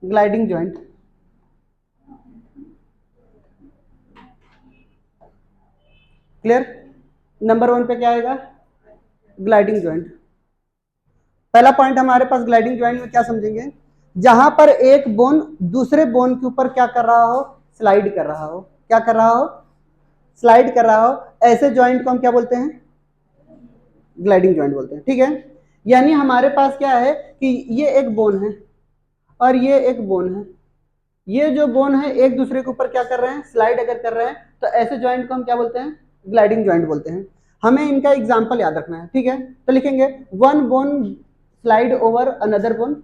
Gliding joint. क्लियर? नंबर 1 पे क्या आएगा? Gliding joint. पहला पॉइंट हमारे पास ग्लाइडिंग ज्वाइंट में क्या समझेंगे? जहां पर एक बोन दूसरे बोन के ऊपर क्या कर रहा हो, स्लाइड कर रहा हो, क्या कर रहा हो, स्लाइड कर रहा हो, ऐसे जॉइंट को हम क्या बोलते हैं, ग्लाइडिंग जॉइंट बोलते हैं। ठीक है, यानी हमारे पास क्या है कि ये एक बोन है और ये एक बोन है, ये जो बोन है एक दूसरे के ऊपर क्या कर रहे हैं, स्लाइड अगर कर रहे हैं, तो ऐसे जॉइंट को हम क्या बोलते हैं, ग्लाइडिंग जॉइंट बोलते हैं। हमें इनका एग्जांपल याद रखना है। ठीक है, तो लिखेंगे one bone slide over another bone,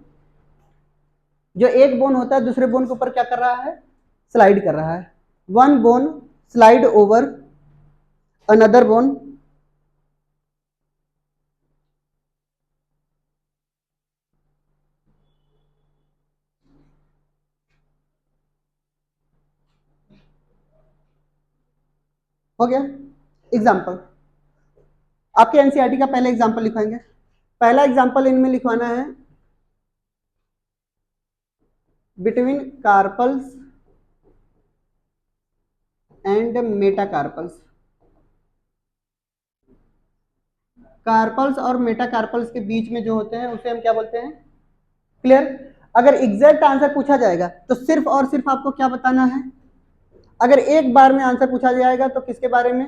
जो एक बोन होता है दूसरे बोन के ऊपर क्या कर रहा है, स्लाइड कर रहा है। One bone slide over another bone, हो गया एग्जाम्पल। आपके एनसीईआरटी का पहला एग्जाम्पल लिखवाएंगे। पहला एग्जाम्पल इनमें लिखवाना है between carpals and metacarpals. Carpals और मेटाकार्पल्स के बीच में जो होते हैं उसे हम क्या बोलते हैं, क्लियर। अगर एग्जैक्ट आंसर पूछा जाएगा तो सिर्फ और सिर्फ आपको क्या बताना है, अगर एक बार में आंसर पूछा जाएगा तो किसके बारे में,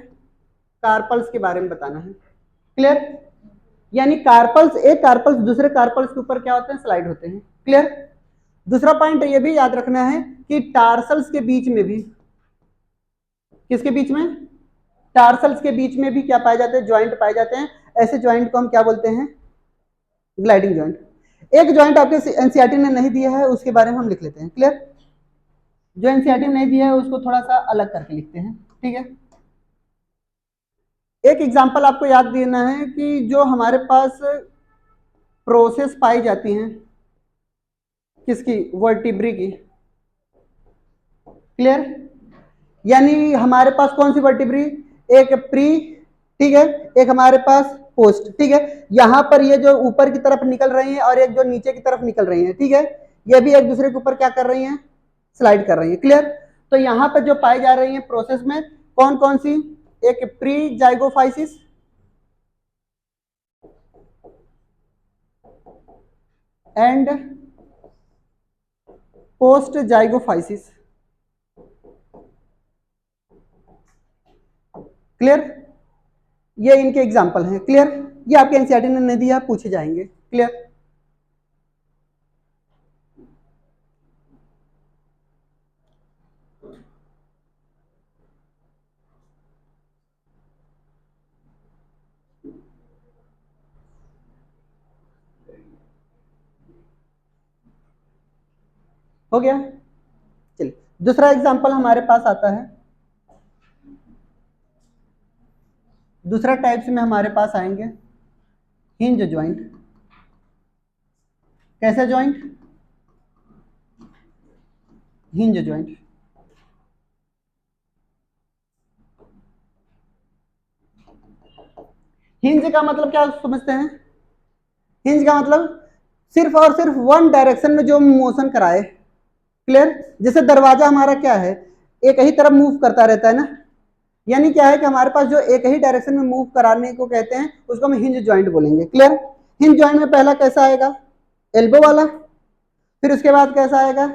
कार्पल्स के बारे में बताना है। क्लियर, यानी कार्पल्स, एक कार्पल्स दूसरे कार्पल्स के ऊपर क्या होते हैं, स्लाइड होते हैं। क्लियर। दूसरा पॉइंट ये भी याद रखना है कि टार्सल्स के बीच में भी, किसके बीच में, टार्सल्स के बीच में भी क्या पाए जाते हैं, ज्वाइंट पाए जाते हैं। ऐसे ज्वाइंट को हम क्या बोलते हैं, ग्लाइडिंग ज्वाइंट। एक ज्वाइंट आपके एनसीईआरटी ने नहीं दिया है उसके बारे में हम लिख लेते हैं। क्लियर, जो एनसीईआरटी ने नहीं दिया है उसको थोड़ा सा अलग करके लिखते हैं। ठीक है, एक एग्जांपल आपको याद देना है कि जो हमारे पास प्रोसेस पाई जाती हैं, किसकी, वर्टिब्री की। क्लियर, यानी हमारे पास कौन सी वर्टिब्री, एक प्री, ठीक है, एक हमारे पास पोस्ट। ठीक है, यहां पर ये जो ऊपर की तरफ निकल रही हैं और एक जो नीचे की तरफ निकल रही हैं, ठीक है, ये भी एक दूसरे के ऊपर क्या कर रही हैं, स्लाइड कर रही हैं। क्लियर, तो यहां पर जो पाई जा रही है प्रोसेस में कौन कौन सी, एक प्री जाइगोफाइसिस एंड पोस्ट जाइगोफाइसिस। क्लियर, ये इनके एग्जाम्पल हैं। क्लियर, ये आपके एनसीईआरटी ने नहीं दिया, पूछे जाएंगे। क्लियर, हो गया। चलिए दूसरा एग्जाम्पल हमारे पास आता है, दूसरा टाइप्स में हमारे पास आएंगे हिंज ज्वाइंट। कैसे ज्वाइंट, हिंज ज्वाइंट। हिंज का मतलब क्या समझते हैं, हिंज का मतलब सिर्फ और सिर्फ वन डायरेक्शन में जो मोशन कराए। क्लियर, जैसे दरवाजा हमारा क्या है, एक ही तरफ मूव करता रहता है ना, यानी क्या है कि हमारे पास जो एक ही डायरेक्शन में मूव कराने को कहते हैं उसको हम हिंज ज्वाइंट बोलेंगे। क्लियर, हिंज ज्वाइंट में पहला कैसा आएगा, एल्बो वाला, फिर उसके बाद कैसा आएगा,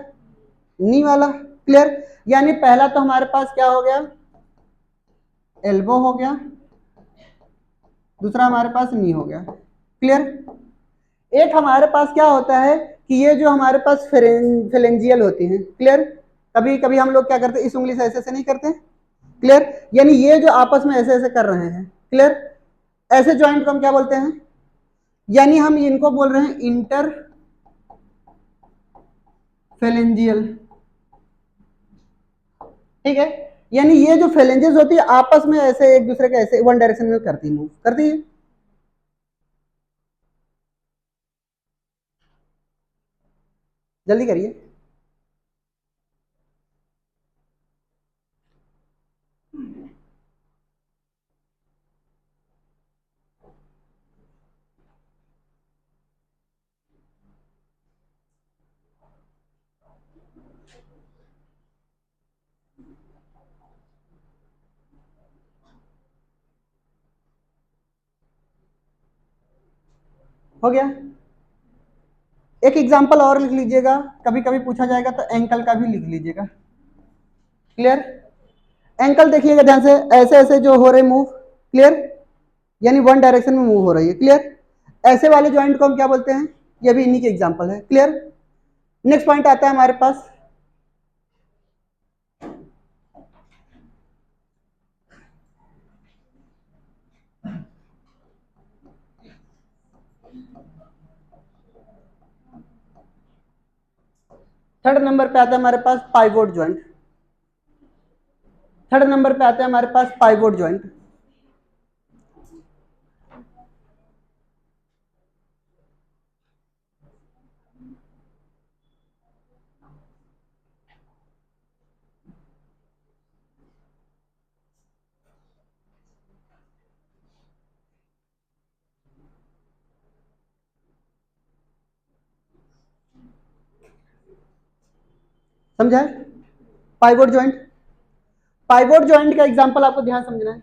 नी वाला। क्लियर, यानी पहला तो हमारे पास क्या हो गया, एल्बो हो गया, दूसरा हमारे पास नी हो गया। क्लियर, एक हमारे पास क्या होता है कि ये जो हमारे पास फेलेंजियल होती हैं। क्लियर, कभी कभी हम लोग क्या करते हैं, इस उंगली से ऐसे ऐसे नहीं करते। क्लियर, यानी ये जो आपस में ऐसे ऐसे कर रहे हैं। क्लियर, ऐसे ज्वाइंट को हम क्या बोलते हैं, यानी हम इनको बोल रहे हैं इंटर फेलेंजियल। ठीक है, यानी ये जो फेलेंजेस होती है आपस में ऐसे एक दूसरे के ऐसे वन डायरेक्शन में करती मूव करती है। जल्दी करिए। हो गया, एक एग्जांपल और लिख लीजिएगा, कभी कभी पूछा जाएगा तो एंकल का भी लिख लीजिएगा। क्लियर? एंकल देखिएगा ध्यान से, ऐसे ऐसे जो हो रहे मूव, क्लियर, यानी वन डायरेक्शन में मूव हो रही है। क्लियर? ऐसे वाले जॉइंट को हम क्या बोलते हैं? ये भी इन्हीं के एग्जांपल है। क्लियर? नेक्स्ट पॉइंट आता है हमारे पास, थर्ड नंबर पे आता है हमारे पास पाइवोट ज्वाइंट। थर्ड नंबर पे आता है हमारे पास पाइवोट ज्वाइंट। समझा है? पाइवोट ज्वाइंट, पाइवोट ज्वाइंट का एग्जांपल आपको ध्यान समझना है,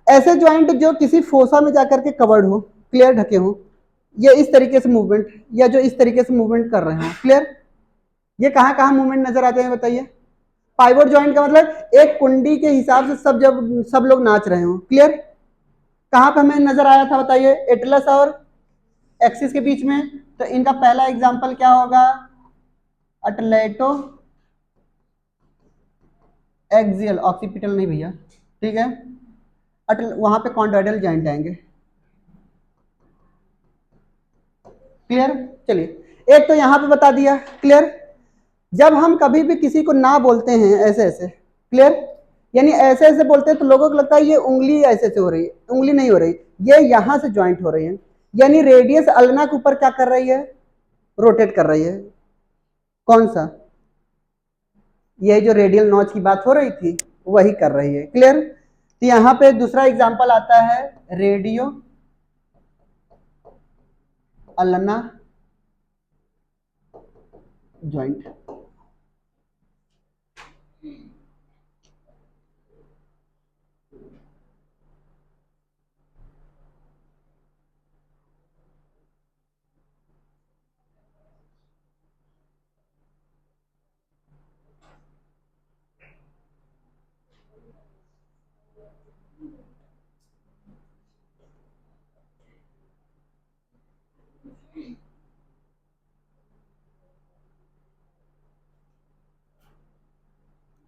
ऐसे ज्वाइंट जो किसी फोसा में जाकर के कवर्ड हो, क्लियर, ढके हो, ये इस तरीके से मूवमेंट, या जो इस तरीके से मूवमेंट कर रहे हो। क्लियर? ये कहां कहां मूवमेंट नजर आते हैं बताइए? पाइवोट ज्वाइंट का मतलब एक कुंडी के हिसाब से सब, जब सब लोग नाच रहे हो। क्लियर? कहां पे हमें नजर आया था बताइए? एटलस और एक्सिस के बीच में। तो इनका पहला एग्जांपल क्या होगा? अटलेटो एक्सियल, ऑक्सीपिटल नहीं भैया, ठीक है, वहां पे कॉन्ड्राइडल जॉइंट आएंगे। क्लियर? चलिए, एक तो यहां पे बता दिया। क्लियर? जब हम कभी भी किसी को ना बोलते हैं ऐसे ऐसे, क्लियर, यानी ऐसे ऐसे बोलते हैं तो लोगों को लगता है ये उंगली ऐसे ऐसे हो रही है, उंगली नहीं हो रही, ये यहां से ज्वाइंट हो रही है, यानी रेडियस अल्ना के ऊपर क्या कर रही है? रोटेट कर रही है। कौन सा? ये जो रेडियल नॉच की बात हो रही थी वही कर रही है। क्लियर? तो यहां पे दूसरा एग्जांपल आता है रेडियो अल्ना ज्वाइंट।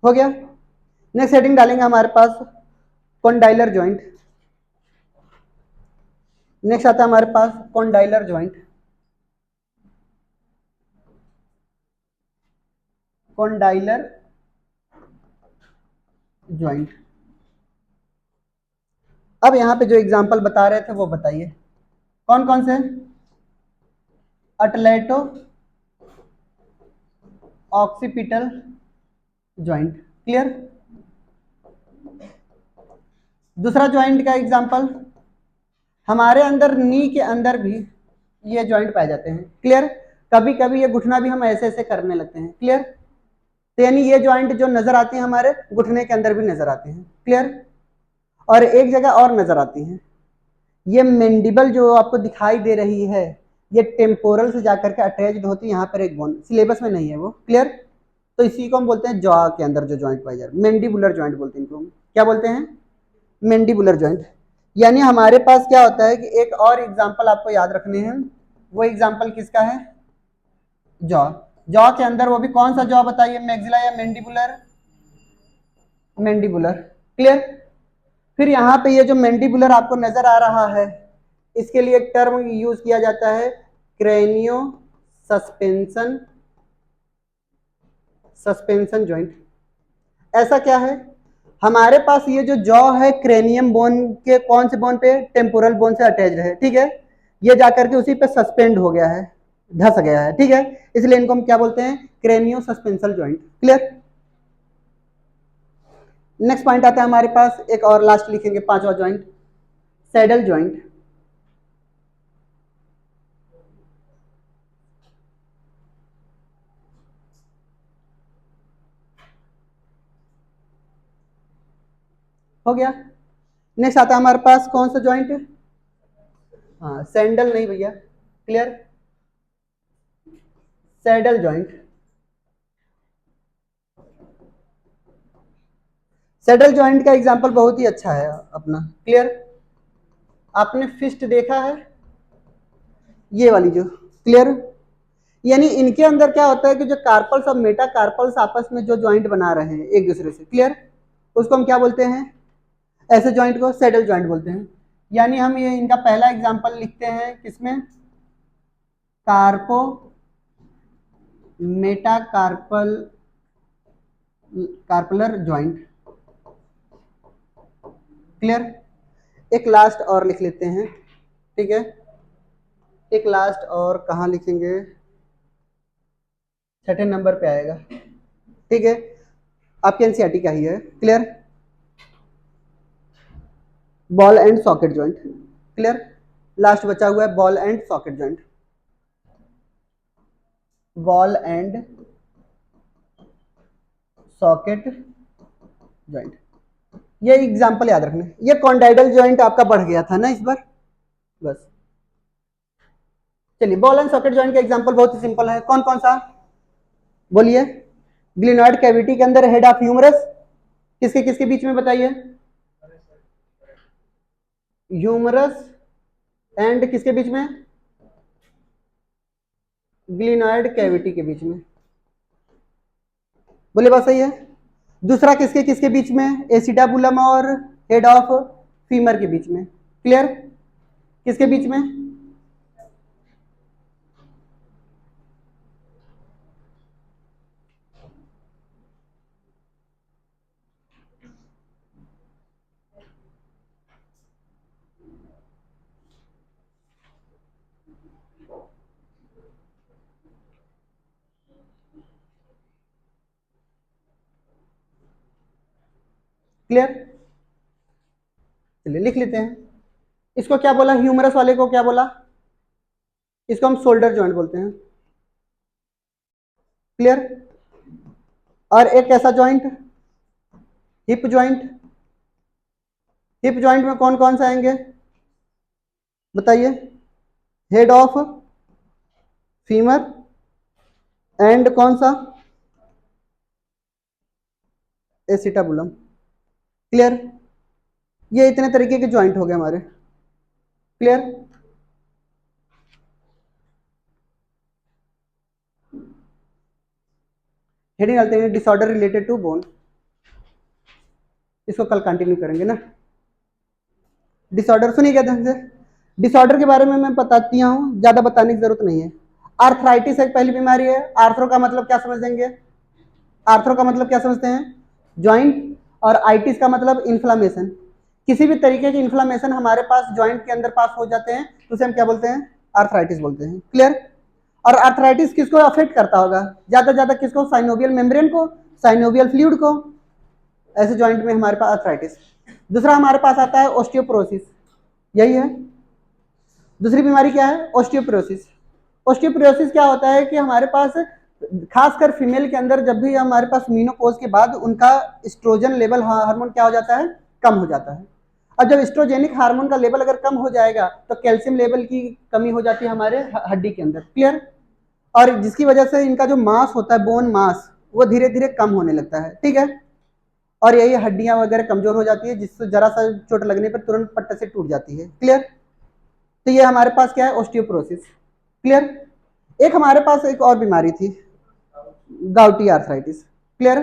हो गया? नेक्स्ट हेडिंग डालेंगे हमारे पास कॉन्डाइलर ज्वाइंट। नेक्स्ट आता है हमारे पास कॉन्डाइलर ज्वाइंट। Condylar joint. अब यहां पे जो एग्जांपल बता रहे थे वो बताइए कौन कौन से? अटलेटो ऑक्सीपिटल ज्वाइंट। क्लियर? दूसरा ज्वाइंट का एग्जांपल, हमारे अंदर नी के अंदर भी ये ज्वाइंट पाए जाते हैं। क्लियर? कभी कभी ये घुटना भी हम ऐसे ऐसे करने लगते हैं। क्लियर? तो यानी ये ज्वाइंट जो नजर आती है हमारे घुटने के अंदर भी नजर आती हैं। क्लियर? और एक जगह और नजर आती हैं, ये मेंडिबल जो आपको दिखाई दे रही है, ये टेम्पोरल से जाकर के अटैच्ड होती है यहाँ पर एक बोन, सिलेबस में नहीं है वो। क्लियर? तो इसी को हम बोलते हैं जॉ के अंदर जो ज्वाइंट पाई जा रही है, मेंडिबुलर ज्वाइंट बोलते हैं इनको। हम क्या बोलते हैं? Mandibular joint. यानी हमारे पास क्या होता है कि एक और एग्जांपल आपको याद रखने हैं, वो एग्जांपल किसका है? जॉ। जॉ के अंदर वो भी कौन सा जॉ बताइए? मैक्सिला या मेंडिबुलर? मेंडिबुलर। क्लियर? फिर यहाँ पे ये जो मेंडिबुलर आपको नजर आ रहा है, इसके लिए एक टर्म यूज किया जाता है, क्रेनियो सस्पेंशन, सस्पेंशन ज्वाइंट। ऐसा क्या है? हमारे पास ये जो जॉ है क्रेनियम बोन के कौन से बोन पे? टेम्पोरल बोन से अटैच्ड है। ठीक है? ये जाकर के उसी पे सस्पेंड हो गया है, धस गया है। ठीक है? इसलिए इनको हम क्या बोलते हैं? Cranio suspensory joint. Clear? Next point आता है हमारे पास, एक और लास्ट लिखेंगे, पांचवा ज्वाइंट, सैडल ज्वाइंट। हो गया? नेक्स्ट आता है हमारे पास कौन सा ज्वाइंट? हाँ, सैंडल नहीं भैया। Clear? Saddle joint. Saddle joint का एग्जांपल बहुत ही अच्छा है अपना, क्लियर। आपने फिस्ट देखा है, ये वाली जो, क्लियर। यानी इनके अंदर क्या होता है कि जो कार्पल्स और मेटा कार्पल्स आपस में जो जॉइंट बना रहे हैं एक दूसरे से, क्लियर, उसको हम क्या बोलते हैं, ऐसे जॉइंट को सैडल जॉइंट बोलते हैं। यानी हम ये इनका पहला एग्जांपल लिखते हैं किसमें, कार्पो मेटा कार्पलर जॉइंट, क्लियर। एक लास्ट और लिख लेते हैं, ठीक है, एक लास्ट और कहाँ लिखेंगे, छठे नंबर पे आएगा, ठीक है, आपके एनसीईआरटी का ही है, clear. Ball and socket joint, clear. Last बचा हुआ है ball and socket joint, ball and socket joint. ये एग्जांपल याद रखना, ये कॉन्डाइडल जॉइंट आपका बढ़ गया था ना इस बार, बस। चलिए बॉल एंड सॉकेट जॉइंट का एग्जांपल बहुत ही सिंपल है, कौन कौन सा बोलिए। ग्लिनॉइड कैविटी के अंदर हेड ऑफ ह्यूमरस किसके किसके बीच में बताइए, ह्यूमरस एंड किसके बीच में, ग्लिनॉइड कैविटी के बीच में, बोले बात सही है। दूसरा किसके किसके बीच में, एसिटाबुलम और हेड ऑफ फीमर के बीच में, क्लियर, किसके बीच में, क्लियर। चलिए लिख लेते हैं, इसको क्या बोला, ह्यूमरस वाले को क्या बोला, इसको हम शोल्डर जॉइंट बोलते हैं, क्लियर। और एक ऐसा joint hip joint, hip joint में कौन कौन से आएंगे बताइए, हेड ऑफ फीमर एंड कौन सा, एसिटाबुलम, क्लियर। ये इतने तरीके के जॉइंट हो गए हमारे, क्लियर। हेडिंग डालते हैं डिसऑर्डर रिलेटेड टू बोन, इसको कल कंटिन्यू करेंगे ना। डिसऑर्डर सुनिए क्या ढंग से, डिसऑर्डर के बारे में मैं बताती हूँ, ज्यादा बताने की जरूरत नहीं है। आर्थराइटिस एक पहली बीमारी है, आर्थरो का मतलब क्या समझ देंगे, आर्थरो का मतलब क्या समझते हैं, ज्वाइंट, और आइटिस का मतलब इन्फ्लामेशन। किसी भी तरीके की इन्फ्लामेशन हमारे पास ज्वाइंट के अंदर पास हो जाते हैं तो उसे हम क्या बोलते हैं, आर्थराइटिस बोलते हैं, क्लियर। और आर्थराइटिस किसको अफेक्ट करता होगा, ज्यादा ज्यादा किसको, साइनोवियल मेम्ब्रेन को, साइनोवियल फ्लूइड को, ऐसे ज्वाइंट में हमारे पास आर्थराइटिस। दूसरा हमारे पास आता है ओस्टियोपोरोसिस, यही है। दूसरी बीमारी क्या है, ओस्टियोपोरोसिस। ओस्टियोपोरोसिस क्या होता है कि हमारे पास खासकर फीमेल के अंदर जब भी हमारे पास मीनोपॉज के बाद उनका एस्ट्रोजन लेवल हार्मोन क्या हो जाता है, कम हो जाता है। और जब एस्ट्रोजेनिक हार्मोन का लेवल अगर कम हो जाएगा तो कैल्शियम लेवल की कमी हो जाती है हमारे हड्डी के अंदर, क्लियर। और जिसकी वजह से इनका जो मास होता है, बोन मास, वो धीरे धीरे कम होने लगता है, ठीक है। और यही हड्डियां वगैरह कमजोर हो जाती है, जिससे जरा सा चोट लगने पर तुरंत पट्टे से टूट जाती है, क्लियर। तो ये हमारे पास क्या है, ओस्टियोपोरोसिस, क्लियर। एक हमारे पास एक और बीमारी थी, गाउटी आर्थराइटिस, क्लियर।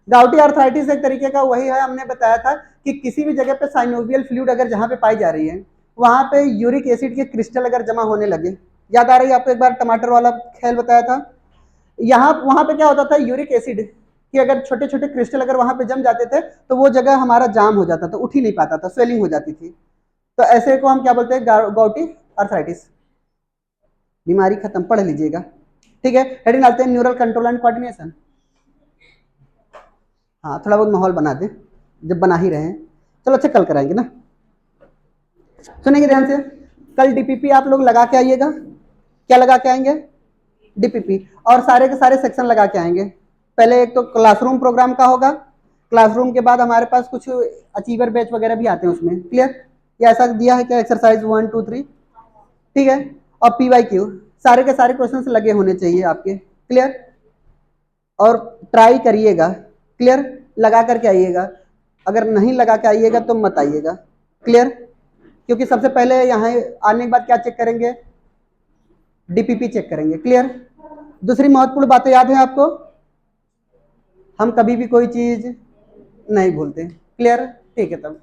गाउटी आर्थराइटिस एक तरीके का वही है, हमने बताया था कि किसी भी जगह पे साइनोवियल फ्लूइड अगर जहां पे पाई जा रही है वहां पे यूरिक एसिड के क्रिस्टल अगर जमा होने लगे, याद आ रही है आपको, एक बार टमाटर वाला खेल बताया था, यहाँ वहां पे क्या होता था, यूरिक एसिड कि अगर छोटे छोटे क्रिस्टल अगर वहां पे जम जाते थे तो वो जगह हमारा जाम हो जाता था, उठ ही नहीं पाता था, स्वेलिंग हो जाती थी। तो ऐसे को हम क्या बोलते हैं, गाउटी आर्थराइटिस। बीमारी खत्म, पढ़ लीजिएगा, ठीक है। हेडिंग डालते हैं न्यूरल कंट्रोल एंड कोऑर्डिनेशन। हाँ थोड़ा बहुत माहौल बना दे, जब बना ही रहे हैं, चलो अच्छा कल कराएंगे ना। सुनेंगे ध्यान से, कल डीपीपी आप लोग लगा के आइएगा, क्या लगा के आएंगे, डीपीपी, और सारे के सारे सेक्शन लगा के आएंगे। पहले एक तो क्लासरूम प्रोग्राम का होगा, क्लासरूम के बाद हमारे पास कुछ अचीवर बैच वगैरह भी आते हैं उसमें, क्लियर। या ऐसा दिया है क्या, एक्सरसाइज 1 2 3, ठीक है। और पीवाईक्यू, सारे के सारे क्वेश्चन लगे होने चाहिए आपके, क्लियर? और ट्राई करिएगा, क्लियर? लगा करके आइएगा, अगर नहीं लगा के आइएगा तो मत आइएगा, क्लियर? क्योंकि सबसे पहले यहाँ आने के बाद क्या चेक करेंगे? डीपीपी चेक करेंगे, क्लियर? दूसरी महत्वपूर्ण बातें याद है आपको? हम कभी भी कोई चीज नहीं भूलते, क्लियर? ठीक है, तब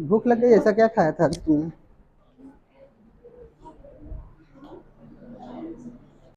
भूख लग गई, ऐसा क्या खाया था तुमने?